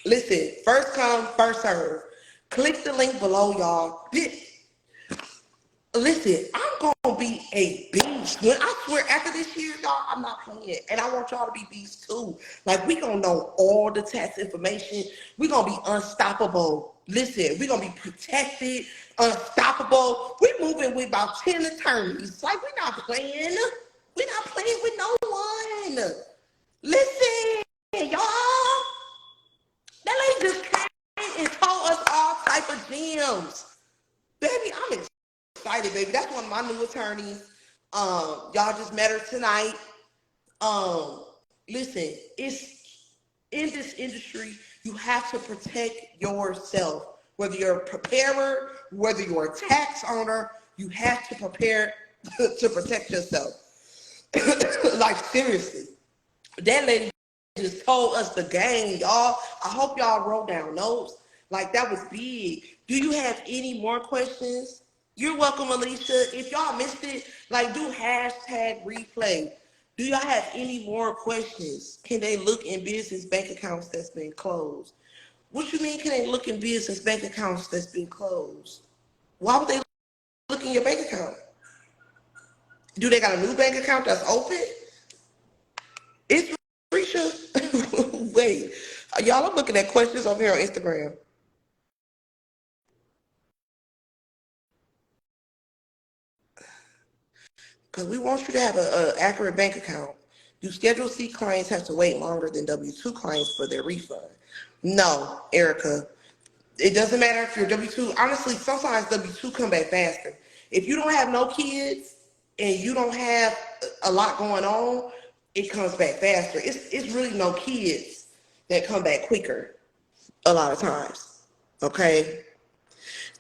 listen, first come, first serve. Click the link below, y'all. Listen, I'm going to be a beast. I swear, after this year, y'all, I'm not playing. And I want y'all to be beasts too. Like, we going to know all the tax information. We going to be unstoppable. Listen, we're gonna be protected, unstoppable. We're moving with about 10 attorneys. Like, we're not playing. We're not playing with no one. Listen, y'all. That lady just came and told us all type of gems. Baby, I'm excited, baby. That's one of my new attorneys. Y'all just met her tonight. Um, Listen, it's in this industry, you have to protect yourself. Whether you're a preparer, whether you're a tax owner, you have to prepare to protect yourself. Like, seriously. That lady just told us the game, y'all. I hope y'all wrote down notes. Like, that was big. Do you have any more questions? You're welcome, Alicia. If y'all missed it, like, do hashtag replay. Do y'all have any more questions? Can they look in business bank accounts that's been closed? What you mean, can they look in business bank accounts that's been closed? Why would they look in your bank account? Do they got a new bank account that's open? It's Risha. Wait, y'all, I'm looking at questions over here on Instagram. Because we want you to have an accurate bank account. Do Schedule C clients have to wait longer than W-2 clients for their refund? No, Erica. It doesn't matter if you're W-2. Honestly, sometimes W-2 come back faster. If you don't have no kids and you don't have a lot going on, it comes back faster. It's really no kids that come back quicker a lot of times. Okay?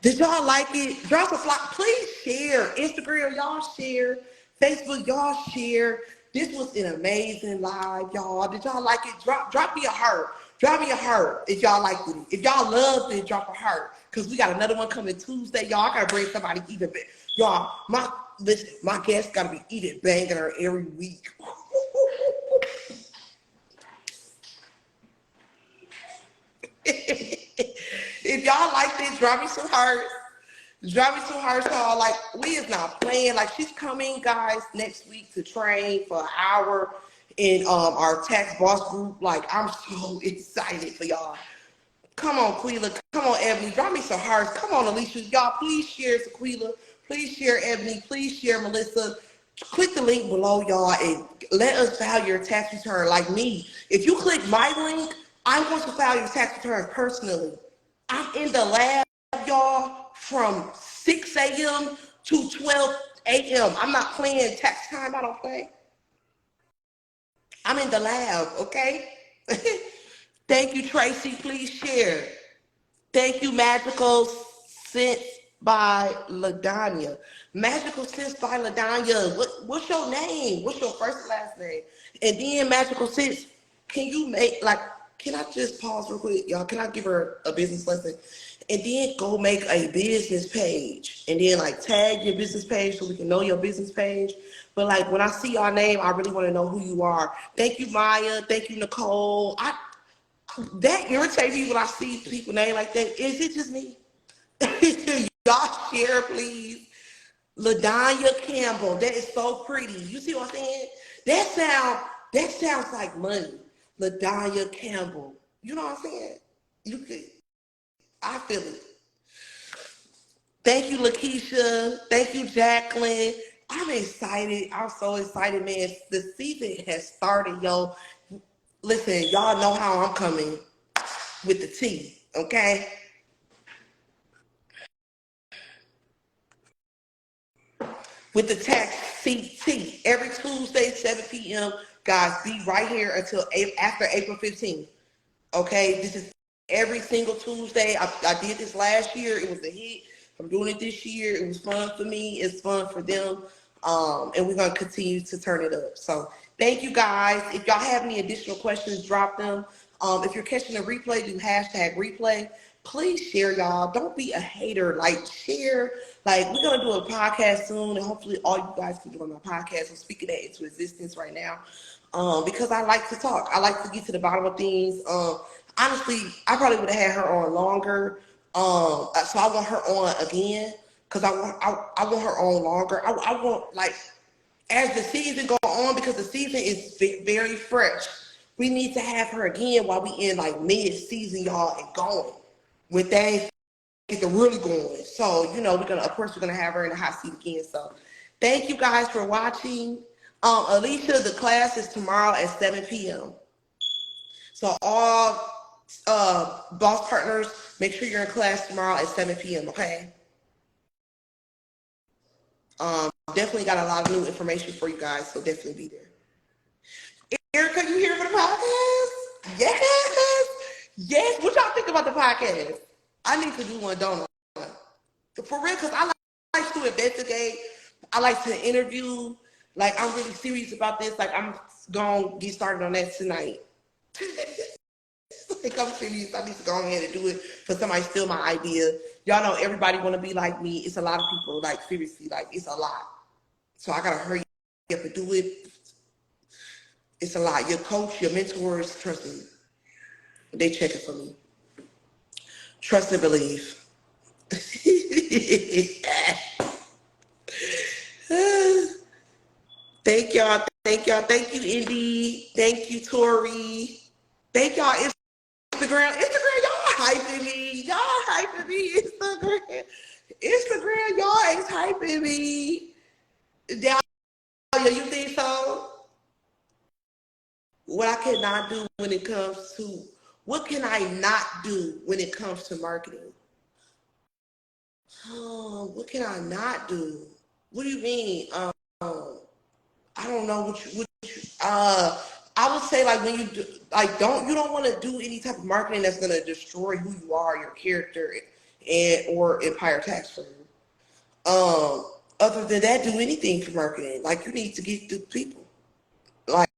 Did y'all like it? Drop a flock. Please share. Instagram, y'all share. Facebook, y'all share. This was an amazing live, y'all. Did y'all like it? Drop me a heart. Drop me a heart if y'all liked it. If y'all loved it, drop a heart. Because we got another one coming Tuesday. Y'all, I gotta bring somebody even better. Y'all, my guest gotta be eating banging her every week. If y'all like this, drop me some hearts. Drop me some hearts, y'all. Like, we is not playing. Like, she's coming, guys, next week to train for an hour in our tax boss group. Like, I'm so excited for y'all. Come on, Quila. Come on, Ebony. Drop me some hearts. Come on, Alicia. Y'all, please share Sequila. Please share Ebony. Please share Melissa. Click the link below, y'all, and let us file your tax return. Like me, if you click my link, I want to file your tax return personally. I'm in the lab, y'all, from 6 a.m. to 12 a.m. I'm not playing tax time. I don't play. I'm in the lab, okay? Thank you, Tracy. Please share. Thank you, Magical Sense by LaDanya. Magical Sense by LaDanya. What's your name? What's your first and last name? And then Magical Sense, can you make, like, can I just pause real quick, y'all? Can I give her a business lesson? And then go make a business page. And then, like, tag your business page so we can know your business page. But, like, when I see your name, I really want to know who you are. Thank you, Maya. Thank you, Nicole. That irritates me when I see people name like that. Is it just me? Y'all share, please. LaDanya Campbell. That is so pretty. You see what I'm saying? That sounds like money. LaDanya Campbell. You know what I'm saying? You could. I feel it. Thank you, Lakeisha. Thank you, Jacqueline. I'm excited. I'm so excited, man. The season has started, yo. Listen, y'all know how I'm coming with the tea, okay? With the tax CT every Tuesday, 7 p.m. Guys, be right here until after April 15th. Okay, this is every single Tuesday. I did this last year. It was a hit. I'm doing it this year. It was fun for me. It's fun for them. And we're going to continue to turn it up. So thank you, guys. If y'all have any additional questions, drop them. If you're catching a replay, do hashtag replay. Please share, y'all. Don't be a hater. Like, share. Like, we're going to do a podcast soon, and hopefully all you guys can join my podcast. I'm speaking that into existence right now. Because I like to talk. I like to get to the bottom of things. Honestly, I probably would have had her on longer. So I want her on again because I want her on longer. I want, like, as the season go on, because the season is very fresh. We need to have her again while we in like mid season, y'all, and going with that. it really going. So, you know, we're gonna, of course, we're gonna have her in the hot seat again. So, thank you guys for watching. Alicia, the class is tomorrow at 7 p.m. So all boss partners, make sure you're in class tomorrow at 7 p.m. Okay. Definitely got a lot of new information for you guys, so definitely be there. Erica, you here for the podcast? Yes. Yes. What y'all think about the podcast? I need to do one, don't I? For real, because I like to investigate. I like to interview. Like, I'm really serious about this. Like, I'm going to get started on that tonight. Like, I'm serious. I need to go ahead and do it for somebody steal my idea. Y'all know everybody want to be like me. It's a lot of people, like, seriously, like, it's a lot. So I got to hurry up and do it. It's a lot. Your coach, your mentors, trust me. They check it for me. Trust and believe. Thank y'all. Thank y'all. Thank you, Indy. Thank you, Tori. Thank y'all, Instagram. Y'all hyping me. Y'all hyping me. Instagram, y'all is hyping me. Dahlia, you think so? What I cannot do when it comes to, what can I not do when it comes to marketing? Oh, what can I not do? What do you mean? I don't know I would say, like, when you do, like, you don't want to do any type of marketing that's going to destroy who you are, your character, and or Empire Tax Firm. Other than that, do anything for marketing. Like, you need to get to people. Like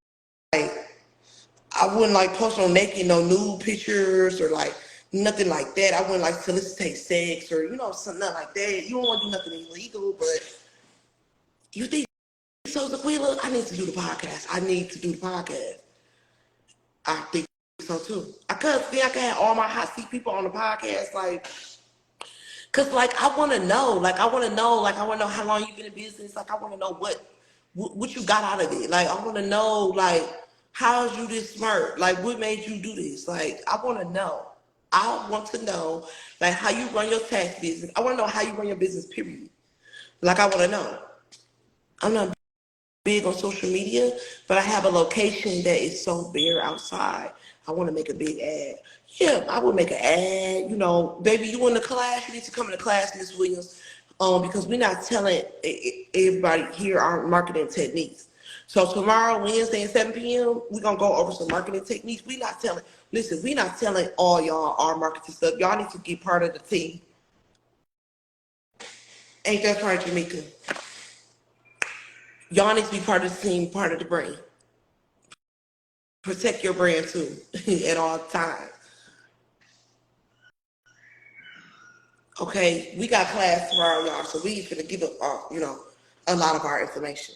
I wouldn't like post on naked, no nude pictures or like nothing like that. I wouldn't like solicitate sex or, you know, something like that. You don't want to do nothing illegal, but you think so, Zaquila? I need to do the podcast. I think so too. I could think I could have all my hot seat people on the podcast, like, cause like I want to know, like I want to know how long you've been in business. Like I want to know what you got out of it. Like I want to know, like, how's you this smart? Like what made you do this? Like I want to know. I want to know, like, how you run your tax business. I want to know how you run your business. Period. Like I want to know. I'm not big on social media, but I have a location that is so bare outside. I want to make a big ad. Yeah, I would make an ad. You know, baby, you in the class? You need to come in the class, Miss Williams, because we're not telling everybody here our marketing techniques. So tomorrow, Wednesday at 7 p.m., we're gonna go over some marketing techniques. We're not telling all y'all our marketing stuff. Y'all need to get part of the team. Ain't that right, Jamaica? Y'all need to be part of the team, part of the brand. Protect your brand too at all times. Okay, we got class tomorrow, y'all, so we finna give up, you know, a lot of our information.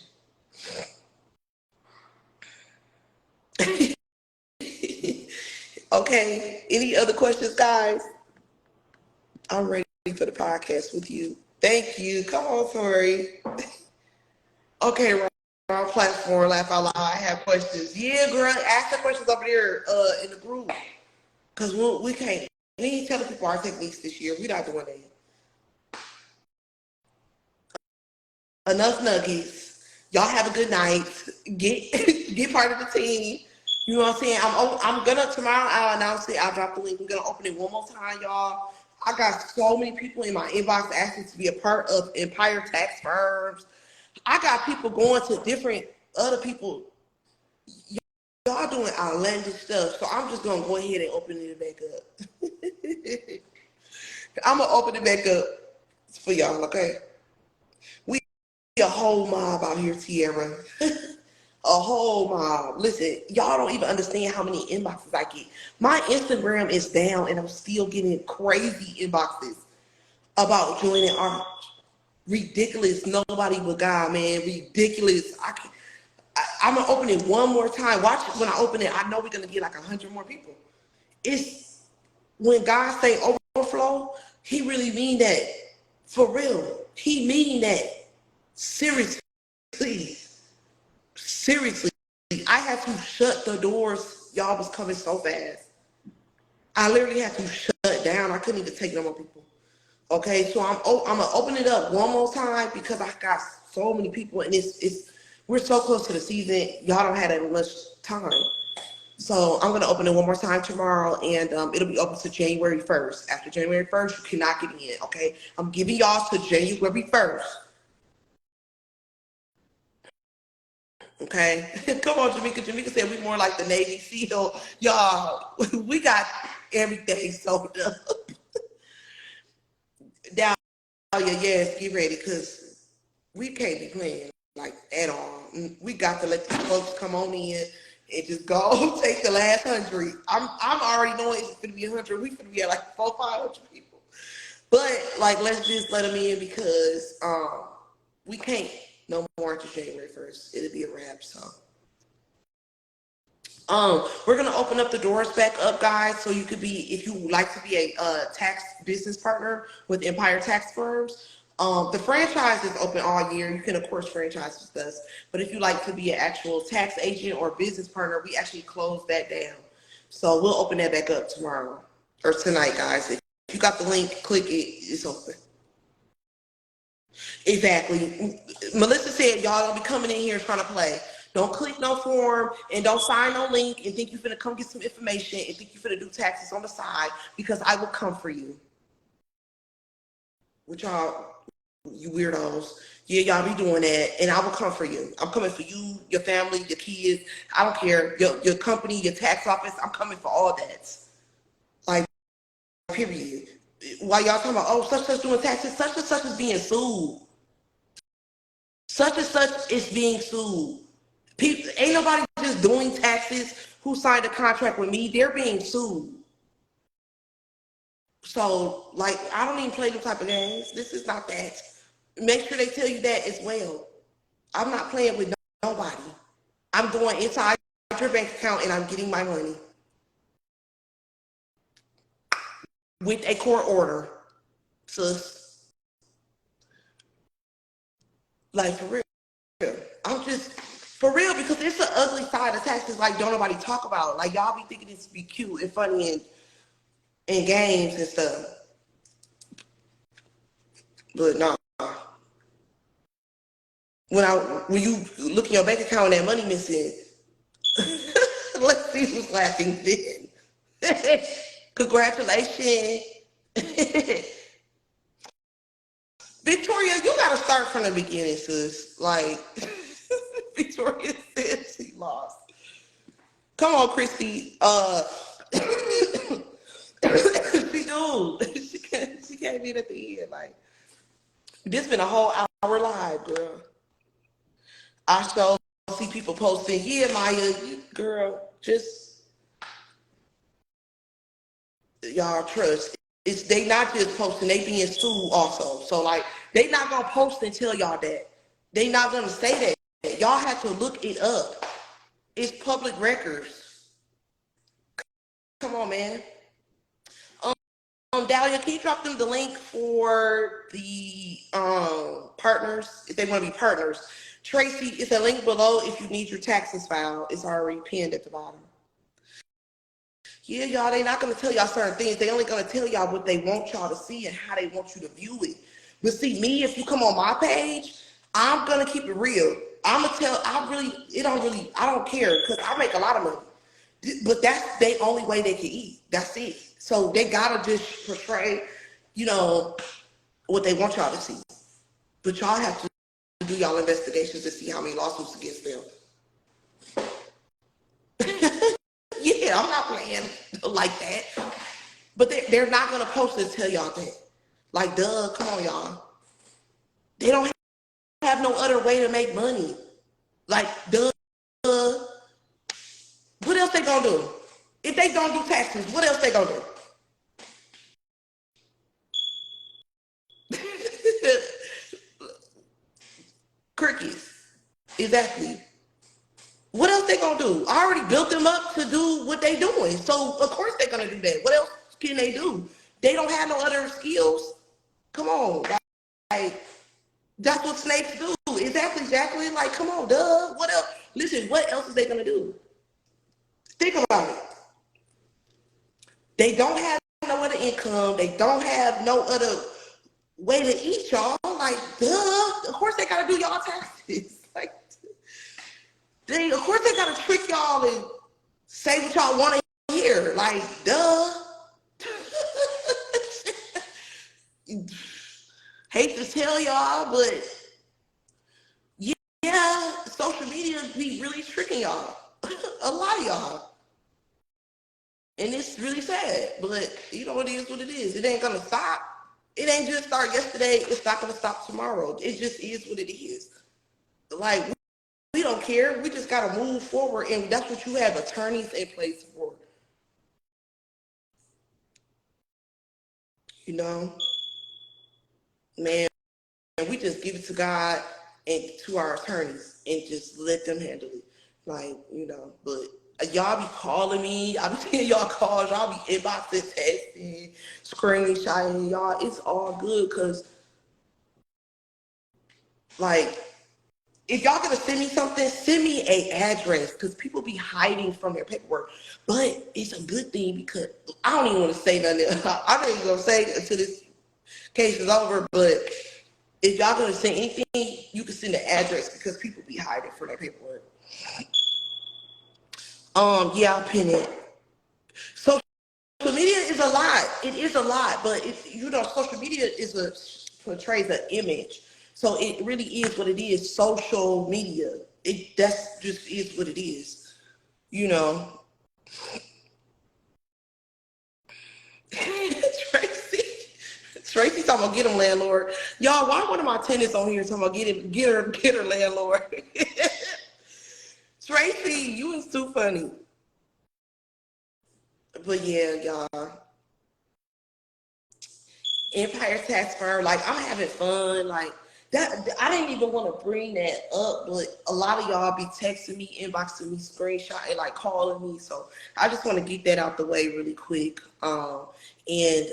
Okay, any other questions, guys? I'm ready for the podcast with you. Thank you. Come on, Tori. Okay, wrong platform, laugh out loud. I have questions. Yeah, girl, ask the questions over there in the group. Because we can't. We ain't telling people our techniques this year. We're not doing that. Enough nuggets. Y'all have a good night. Get get part of the team. You know what I'm saying? I'm gonna tomorrow. I'll announce it. I'll drop the link. We're gonna open it one more time, y'all. I got so many people in my inbox asking to be a part of Empire Tax Firms. I got people going to different other people. Y'all doing outlandish stuff, so I'm just gonna go ahead and open it back up. I'm gonna open it back up for y'all, okay? We a whole mob out here, Tierra. A whole mob. Listen, y'all don't even understand how many inboxes I get. My Instagram is down, and I'm still getting crazy inboxes about joining our ridiculous. Nobody but God, man. Ridiculous. I'm gonna open it one more time. Watch it when I open it. I know we're gonna get like 100 more people. It's when God say overflow, He really mean that for real. He mean that seriously. Seriously. I had to shut the doors. Y'all was coming so fast. I literally had to shut down. I couldn't even take no more people. Okay, so I'm gonna open it up one more time because I got so many people, and it's we're so close to the season. Y'all don't have that much time. So I'm gonna open it one more time tomorrow, and it'll be open to January 1st. After January 1st, you cannot get in. Okay, I'm giving y'all to January 1st. Okay, come on, Jamaica. Jamaica said we more like the Navy SEAL. Y'all, we got everything sold up. Down, yes, get ready, cause we can't be playing like at all. We got to let these folks come on in and just go take the last 100. I'm already knowing it's gonna be 100. We gonna be at like 400-500 people. But like, let's just let them in because we can't no more until January 1st. It'll be a wrap. So we're gonna open up the doors back up, guys, so you could be, if you would like to be a tax business partner with Empire Tax Firms. The franchise is open all year. You can of course franchise with us, but if you like to be an actual tax agent or business partner, we actually close that down. So we'll open that back up tomorrow or tonight, guys. If you got the link, click it. It's open. Exactly. Melissa said y'all don't be coming in here trying to play. Don't click no form and don't sign no link and think you're finna come get some information and think you're finna do taxes on the side because I will come for you. With y'all, you weirdos. Yeah, y'all be doing that and I will come for you. I'm coming for you, your family, your kids. I don't care. Your company, your tax office. I'm coming for all that. Like, period. While y'all talking about, oh, such and such doing taxes, such and such is being sued. Such and such is being sued. People, ain't nobody just doing taxes who signed a contract with me. They're being sued. So, like, I don't even play them type of games. This is not that. Make sure they tell you that as well. I'm not playing with nobody. I'm going inside your bank account and I'm getting my money with a court order, sis. Like, for real. I'm just for real because it's an ugly side of taxes. Like, don't nobody talk about. Like, y'all be thinking this be cute and funny and games and stuff, but no. When you look in your bank account and that money missing, let's see who's laughing then. Congratulations. Victoria, you gotta start from the beginning, sis. Like, Victoria said she lost. Come on, Christy. She do. She can't be at the end. Like, this been a whole hour live, girl. I still see people posting, yeah, Maya, girl, just y'all trust. It's they not just posting, they being sued also. So like they not gonna post and tell y'all that. They not gonna say that. Y'all have to look it up. It's public records. Come on, man. Dahlia, can you drop them the link for the partners if they want to be partners? Tracy, it's a link below if you need your taxes filed. It's already pinned at the bottom. Yeah, y'all, they not gonna tell y'all certain things. They only gonna tell y'all what they want y'all to see and how they want you to view it. But see, me, if you come on my page, I'm gonna keep it real. I'm gonna tell. I don't care because I make a lot of money. But that's the only way they can eat. That's it. So they gotta just portray, what they want y'all to see. But y'all have to do y'all investigations to see how many lawsuits against them. Yeah, I'm not playing like that. But they're not gonna post and tell y'all that. Like, duh, come on, y'all. They don't have no other way to make money. Like, duh. What else they gonna do? If they don't do taxes, what else they gonna do? Crickets. Exactly. What else they gonna do? I already built them up to do what they doing. So of course they're gonna do that. What else can they do? They don't have no other skills. Come on. Like, that's what snakes do. Exactly, Jacqueline. Like, come on, duh. What else? Listen, what else is they gonna do? Think about it. They don't have no other income. They don't have no other way to eat, y'all. Like, duh. Of course they gotta do y'all taxes. Like, of course they gotta trick y'all and say what y'all want to hear. Like, duh. Hate to tell y'all, but yeah, social media be really tricking y'all. A lot of y'all. And it's really sad, but you know, it is what it is. It ain't gonna stop. It ain't just start yesterday. It's not gonna stop tomorrow. It just is what it is. Like, we don't care. We just gotta move forward, and that's what you have attorneys in place for. You know, man, we just give it to God and to our attorneys and just let them handle it. Like, you know, but y'all be calling me. I be seeing y'all calls. Y'all be inboxing, texting, screenshotting. Y'all, it's all good because, like, if y'all gonna send me something, send me a address because people be hiding from their paperwork. But it's a good thing because I don't even want to say nothing. I'm not even gonna say it until this case is over. But if y'all gonna send anything, you can send the address because people be hiding from their paperwork. Yeah, I'll pin it. Social media is a lot. It is a lot, but it's, you know, social media is portrays an image. So it really is what it is. Social media. That's just is what it is. You know. Tracy. Tracy talking about get him landlord. Y'all, why one of my tenants on here talking about get her landlord? Tracy, you is too funny. But yeah, y'all. Empire Tax Firm, like I'm having fun, like that. I didn't even want to bring that up, but a lot of y'all be texting me, inboxing me, screenshotting, like calling me. So I just want to get that out the way really quick. And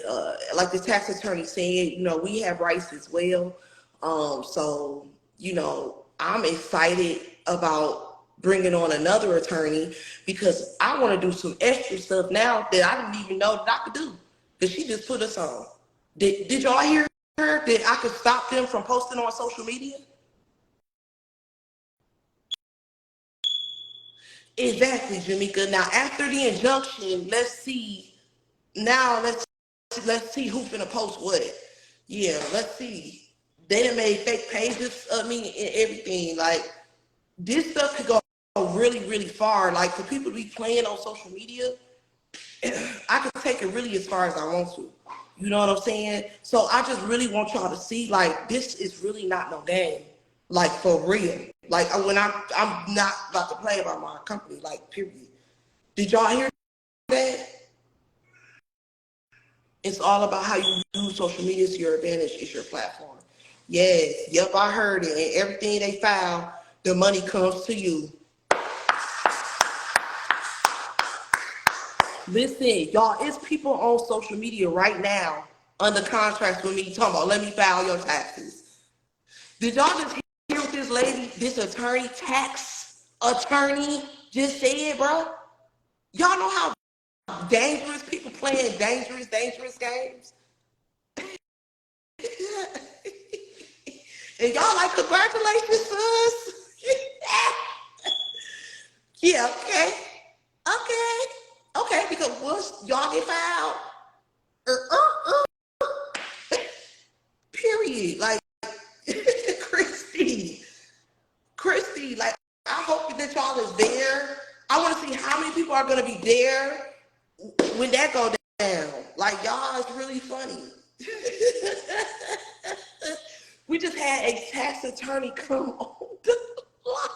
like the tax attorney said, you know, we have rights as well. So you know, I'm excited about bringing on another attorney because I want to do some extra stuff now that I didn't even know that I could do. Because she just put us on. Did y'all hear her that I could stop them from posting on social media? Exactly, Jamaica. Now after the injunction, let's see. Now let's see who's gonna post what. Yeah, let's see. They done made fake pages of me and everything. Like this stuff could go really, really far. Like for people to be playing on social media, I can take it really as far as I want to. You know what I'm saying? So I just really want y'all to see, like, this is really not no game. Like, for real. Like, when I'm not about to play about my company, like, period. Did y'all hear that? It's all about how you use social media to your advantage. It's your platform. Yes. Yep, I heard it. And everything they file, the money comes to you. Listen, y'all, it's people on social media right now under contracts with me talking about, let me file your taxes. Did y'all just hear what this lady, this attorney, tax attorney just said, bro? Y'all know how dangerous people playing dangerous games? And y'all like, congratulations, sis. Yeah, okay. Okay, because once y'all get filed, period. Like, Christy, like, I hope that y'all is there. I want to see how many people are going to be there when that go down. Like, y'all is really funny. We just had a tax attorney come on the line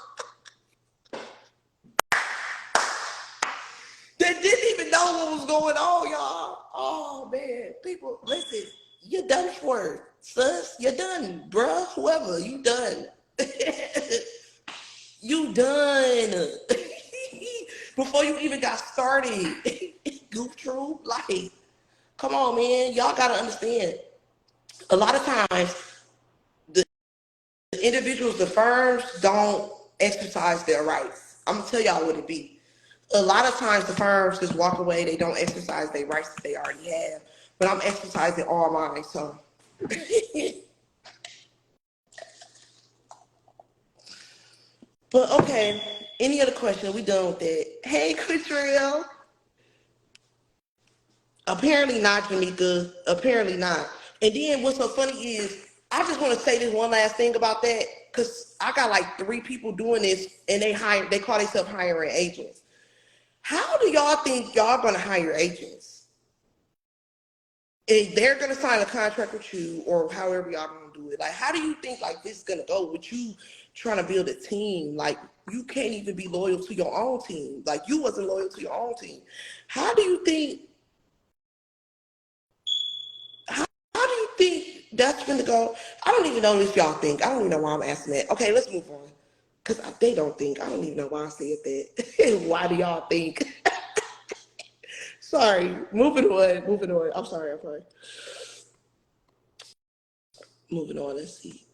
that didn't even know what was going on, y'all. Oh, man. People, listen, you're done for it, sus. You're done, bruh. Whoever, you done. You done. Before you even got started. Goof troop. Like, come on, man. Y'all gotta understand. A lot of times, the individuals, the firms don't exercise their rights. I'm gonna tell y'all what it be. A lot of times the firms just walk away. They don't exercise their rights that they already have. But I'm exercising all mine. So But okay, any other question? We done with that. Hey, Quintrell. Apparently not, Jamaica. Apparently not. And then what's so funny is I just want to say this one last thing about that because I got like 3 people doing this and they call themselves hiring agents. How do y'all think y'all gonna hire agents? And they're gonna sign a contract with you or however y'all gonna do it. Like, how do you think like this is gonna go with you trying to build a team? Like, you can't even be loyal to your own team. Like, you wasn't loyal to your own team. How do you think How do you think that's gonna go? I don't even know if y'all think. I don't even know why I'm asking that. Okay, let's move on. Because they don't think. I don't even know why I said that. Why do y'all think? Sorry. Moving on. Moving on. I'm sorry. I'm sorry. Moving on. Let's see.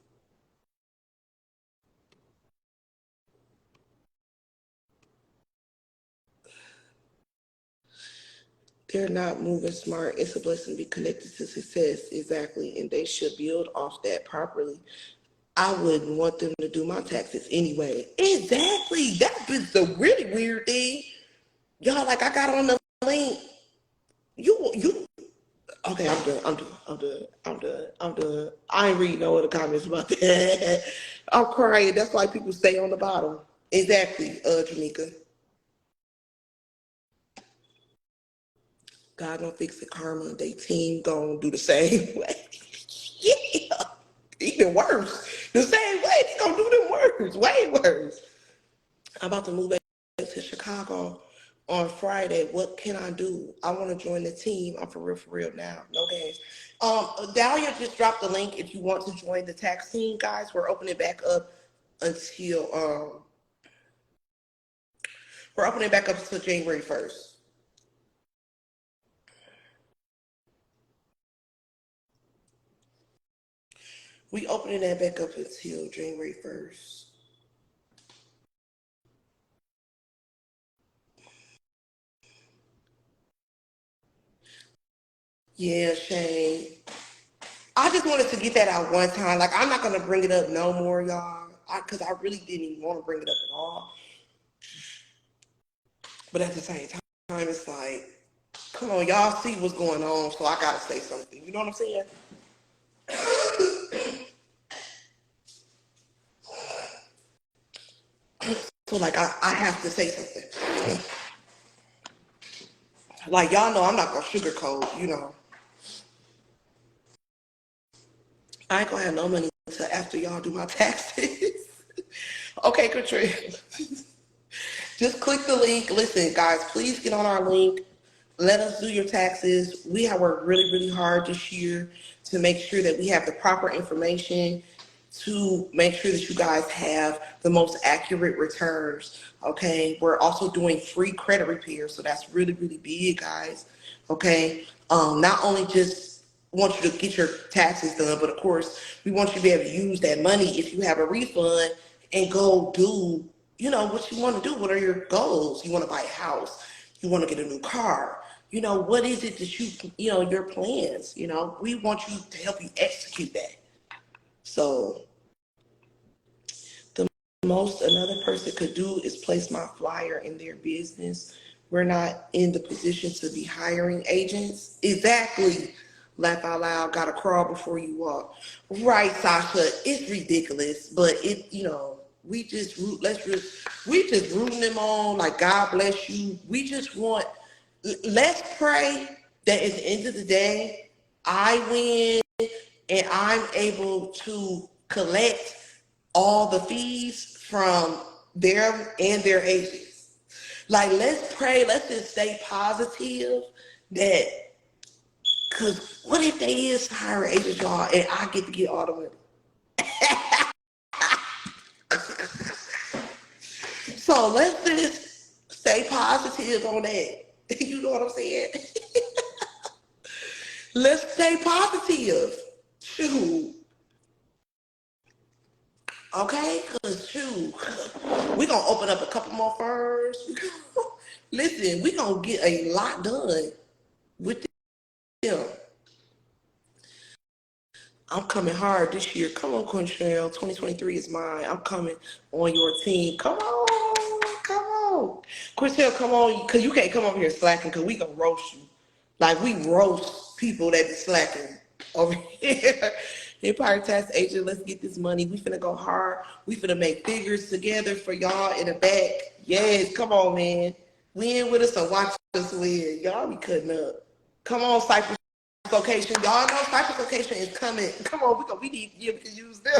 They're not moving smart. It's a blessing to be connected to success. Exactly. And they should build off that properly. I wouldn't want them to do my taxes anyway. Exactly. That's the really weird thing. Y'all, like, I got on the link. You okay, I'm done. I'm done. I'm done. I'm done. I'm done. I ain't reading no other comments about that. I'm crying. That's why people stay on the bottom. Exactly, Jamaica. God gonna fix the karma. They team gonna do the same way. Yeah. Even worse. The same way. They gonna do them worse. Way worse. I'm about to move back to Chicago on Friday. What can I do? I want to join the team. I'm for real now. No games. Dahlia just dropped the link if you want to join the tax team, guys. We're opening back up until we're opening back up until January 1st. We opening that back up until January 1st. Yeah, Shane. I just wanted to get that out one time. Like, I'm not gonna bring it up no more, y'all. Because I really didn't even want to bring it up at all. But at the same time, it's like, come on, y'all see what's going on, so I gotta say something. You know what I'm saying? So like I have to say something. Like, y'all know I'm not gonna sugarcoat, you know. I ain't gonna have no money until after y'all do my taxes. Okay, Katrina. Just click the link. Listen, guys, please get on our link. Let us do your taxes. We have worked really, really hard this year to make sure that we have the proper information to make sure that you guys have the most accurate returns. Okay. We're also doing free credit repair. So that's really, really big, guys. Okay. Not only just want you to get your taxes done, but of course, we want you to be able to use that money if you have a refund and go do, you know, what you want to do. What are your goals? You want to buy a house? You want to get a new car? You know, what is it that you know, your plans? You know, we want you to help you execute that. So the most another person could do is place my flyer in their business. We're not in the position to be hiring agents. Exactly. Laugh out loud, gotta crawl before you walk. Right, Sasha. It's ridiculous, but it, you know, we just we just rooting them on, like, God bless you. We just want, let's pray that at the end of the day, I win and I'm able to collect all the fees from them and their agents. Like, let's pray, let's just stay positive that, because what if they is hiring agents, y'all, and I get to get all the money? So let's just stay positive on that. You know what I'm saying? Let's stay positive. Shoot. Okay? Because, shoot, we're going to open up a couple more firms. Listen, we're going to get a lot done with them. I'm coming hard this year. Come on, Quintrell. 2023 is mine. I'm coming on your team. Come on. Come on. Quintrell, come on. Because you can't come over here slacking because we going to roast you. Like, we roast people that be slacking over here. Empire Tax Agent, let's get this money. We finna go hard. We finna make figures together for y'all in the back. Yes, come on, man. Win with us or watch us win. Y'all be cutting up. Come on, Cypress Location. Y'all know Cypress Location is coming. Come on, we need to be able to use them.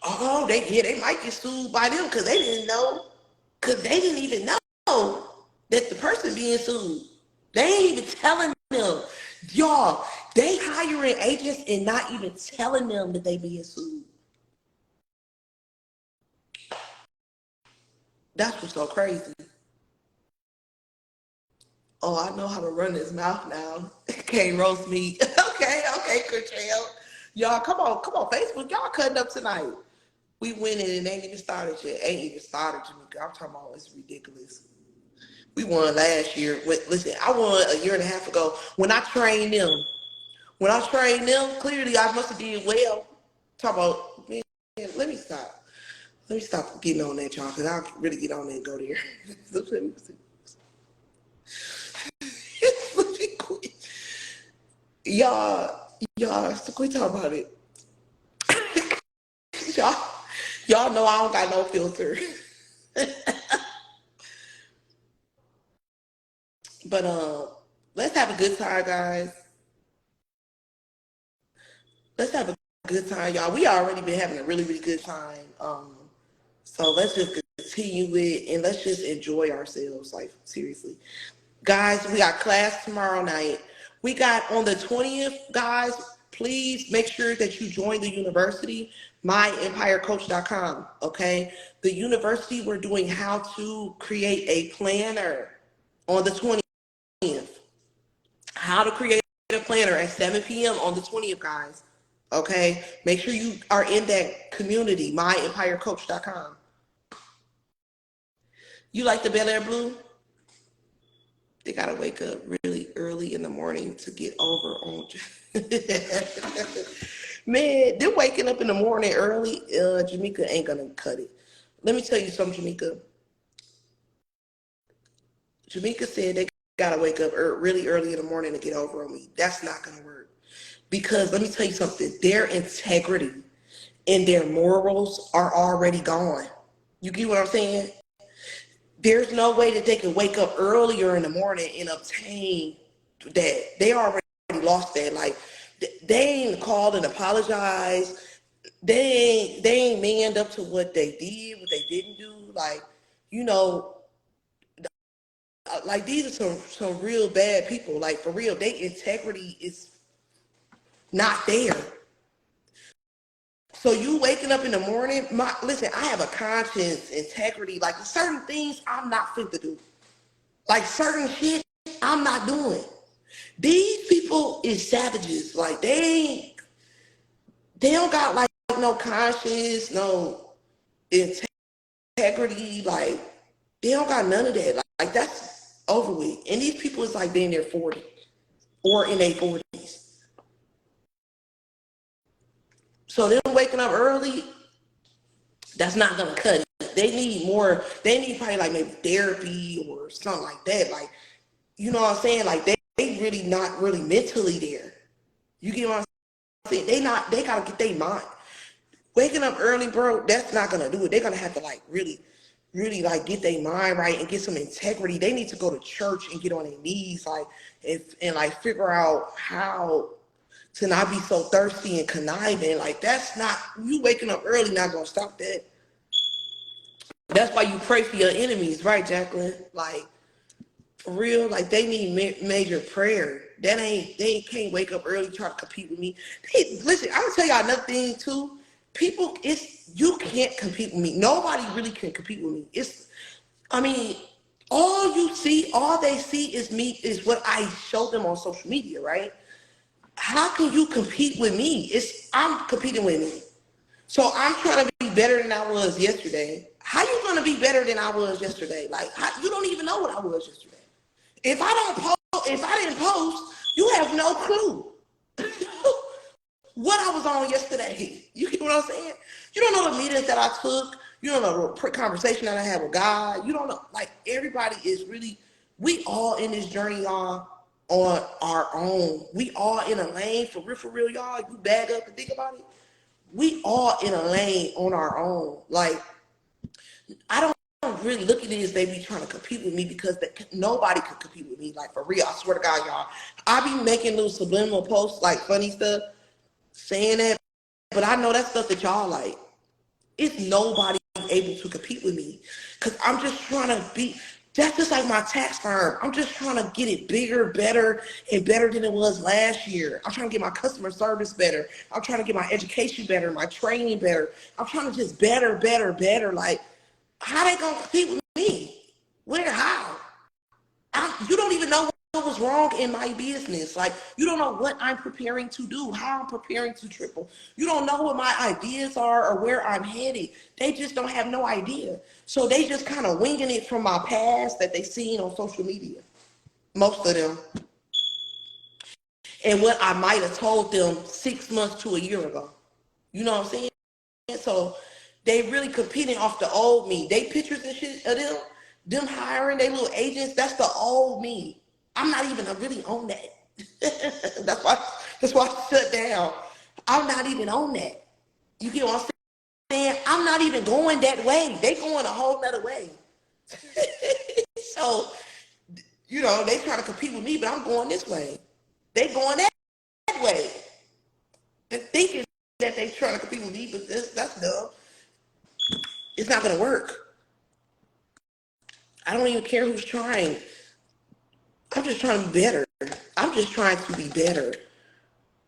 Oh, they might get sued by them because they didn't know. Because they didn't even know that the person being sued. They ain't even telling them. Y'all, they hiring agents and not even telling them that they being sued. That's what's so crazy. Oh, I know how to run his mouth now. Can't roast me. okay, Curtail. Y'all, come on, Facebook. Y'all cutting up tonight. We winning and ain't even started yet. Ain't even started, Jamaica. I'm talking about it's ridiculous. We won last year. Listen, I won a year and a half ago when I trained them. When I trained them, clearly I must have did well. Talk about, man, let me stop. Let me stop getting on that, y'all, because I'll really get on there and go there. Let me quit. Y'all, so quit talking about it. y'all know I don't got no filter. But let's have a good time, guys. Let's have a good time, y'all. We already been having a really, really good time. So let's just continue it and let's just enjoy ourselves. Like, seriously. Guys, we got class tomorrow night. We got on the 20th, guys, please make sure that you join the university, myempirecoach.com, okay? The university, we're doing how to create a planner on the 20th. How to create a planner at 7 p.m. on the 20th, guys. Okay? Make sure you are in that community, myempirecoach.com. You like the Bel Air Blue? They gotta wake up really early in the morning to get over on. Man, they're waking up in the morning early. Jamaica ain't gonna cut it. Let me tell you something, Jamaica. Jamaica said they gotta wake up really early in the morning to get over on me. That's not gonna work. Because let me tell you something, their integrity and their morals are already gone. You get what I'm saying? There's no way that they can wake up earlier in the morning and obtain that. They already lost that. Like, they ain't called and apologized. They ain't manned up to what they did, what they didn't do. Like, you know, like, these are some real bad people. Like, for real, their integrity is not there. So you waking up in the morning, listen, I have a conscience, integrity, like certain things I'm not fit to do. Like certain shit I'm not doing. These people is savages. Like they don't got like no conscience, no integrity, like they don't got none of that. Like that's over with. And these people is like they in their 40s or in their 40s. So them waking up early, that's not gonna cut it. They need more, they need probably like maybe therapy or something like that. Like, you know what I'm saying? Like they really not really mentally there. You get what I'm saying? They gotta get their mind. Waking up early, bro, that's not gonna do it. They're gonna have to like really, really like get their mind right and get some integrity. They need to go to church and get on their knees, like, and like figure out how to not be so thirsty and conniving. Like that's not, you waking up early not gonna stop that. That's why you pray for your enemies, right, Jacqueline? Like, for real, like they need major prayer. They can't wake up early try to compete with me. Listen, I'm gonna tell y'all another thing too. People, you can't compete with me. Nobody really can compete with me. I mean, all they see is me, is what I show them on social media, right? How can you compete with me? I'm competing with me. So I'm trying to be better than I was yesterday. how you gonna be better than I was yesterday? Like, you don't even know what I was yesterday. If I didn't post, you have no clue what I was on yesterday. You get what I'm saying? You don't know the meetings that I took. You don't know the conversation that I had with God. You don't know, like, everybody is really, we all in this journey, y'all, on our own. We all in a lane, for real, y'all. You bag up and think about it. We all in a lane on our own. Like, I don't really look at it as they be trying to compete with me, because nobody could compete with me. Like, for real, I swear to God, y'all. I be making little subliminal posts, like funny stuff, saying that, but I know that stuff that y'all like. It's nobody able to compete with me, because I'm just trying to be. That's just like my tax firm. I'm just trying to get it bigger, better, and better than it was last year. I'm trying to get my customer service better. I'm trying to get my education better, my training better. I'm trying to just better. Like, how they gonna compete with me? Where? How? You don't even know what was wrong in my business. Like, you don't know what I'm preparing to do, how I'm preparing to triple. You don't know what my ideas are or where I'm headed. They just don't have no idea. So they just kind of winging it from my past that they seen on social media, most of them. And what I might have told them 6 months to a year ago. You know what I'm saying? So they really competing off the old me. They pictures and shit of them hiring their little agents. That's the old me. I'm not even really on that. that's why I shut down. I'm not even on that. You get what I'm saying? I'm not even going that way. They going a whole nother way. So, you know, they trying to compete with me, but I'm going this way. They going that way. And thinking that they trying to compete with me, but that's dumb. It's not gonna work. I don't even care who's trying. I'm just trying to be better. I'm just trying to be better.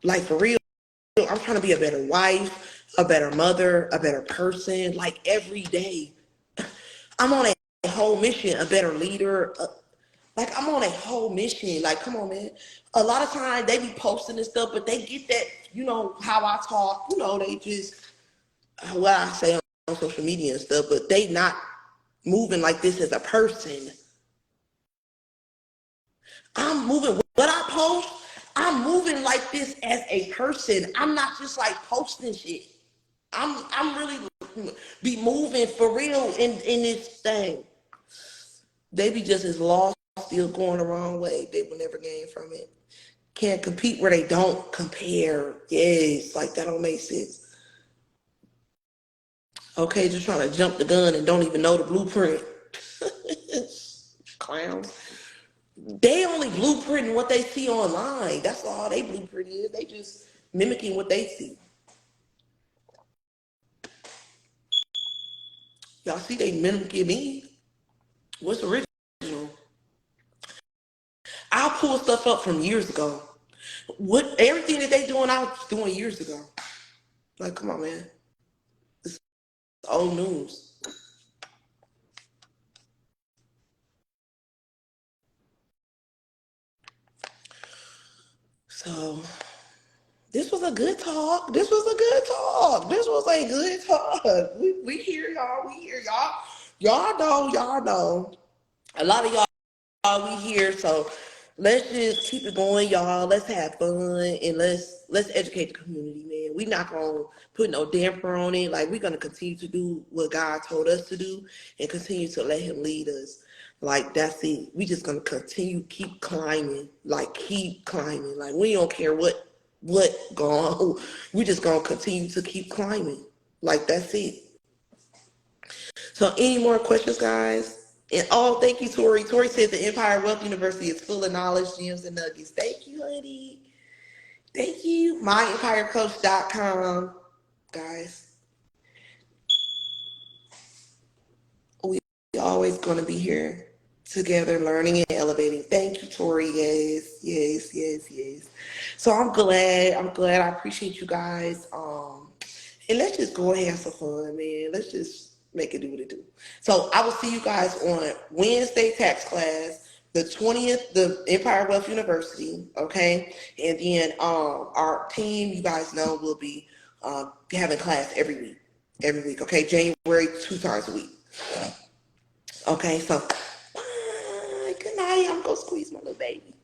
Like, for real, I'm trying to be a better wife, a better mother, a better person. Like, every day. I'm on a whole mission, a better leader. Like, I'm on a whole mission. Like, come on, man. A lot of times they be posting and stuff, but they get that, you know, how I talk. You know, they just, what I say on social media and stuff, but they not moving like this as a person. I'm moving what I post. I'm moving like this as a person. I'm not just like posting shit. I'm really be moving for real in this thing. They be just as lost, still going the wrong way. They will never gain from it. Can't compete where they don't compare. Yes, like, that don't make sense. Okay, just trying to jump the gun and don't even know the blueprint. Clowns. They only blueprinting what they see online. That's all they blueprint is. They just mimicking what they see. Y'all see they mimicking me? What's original? I'll pull stuff up from years ago. What everything that they doing, I was doing years ago. Like, come on, man. It's old news. So this was a good talk. This was a good talk. This was a good talk. We hear y'all. We hear y'all. Y'all know. A lot of y'all we here. So let's just keep it going, y'all. Let's have fun and let's educate the community, man. We not gonna put no damper on it. Like, we're gonna continue to do what God told us to do and continue to let Him lead us. Like, that's it. We just gonna continue, keep climbing. Like, keep climbing. Like, we don't care what going on. We just gonna continue to keep climbing. Like, that's it. So, any more questions, guys? And thank you, Tori. Tori said the Empire Wealth University is full of knowledge, gems, and nuggets. Thank you, honey. Thank you. MyEmpireCoach.com, guys. We always gonna be here together, learning and elevating. Thank you, Tori. Yes. So I'm glad. I appreciate you guys. And let's just go and have some fun, man. Let's just make it do what it do. So I will see you guys on Wednesday tax class, the 20th, the Empire Wealth University, okay? And then our team, you guys know, will be having class every week, okay? January, 2 times a week. Okay, so bye. Good night. I'm gonna squeeze my little baby.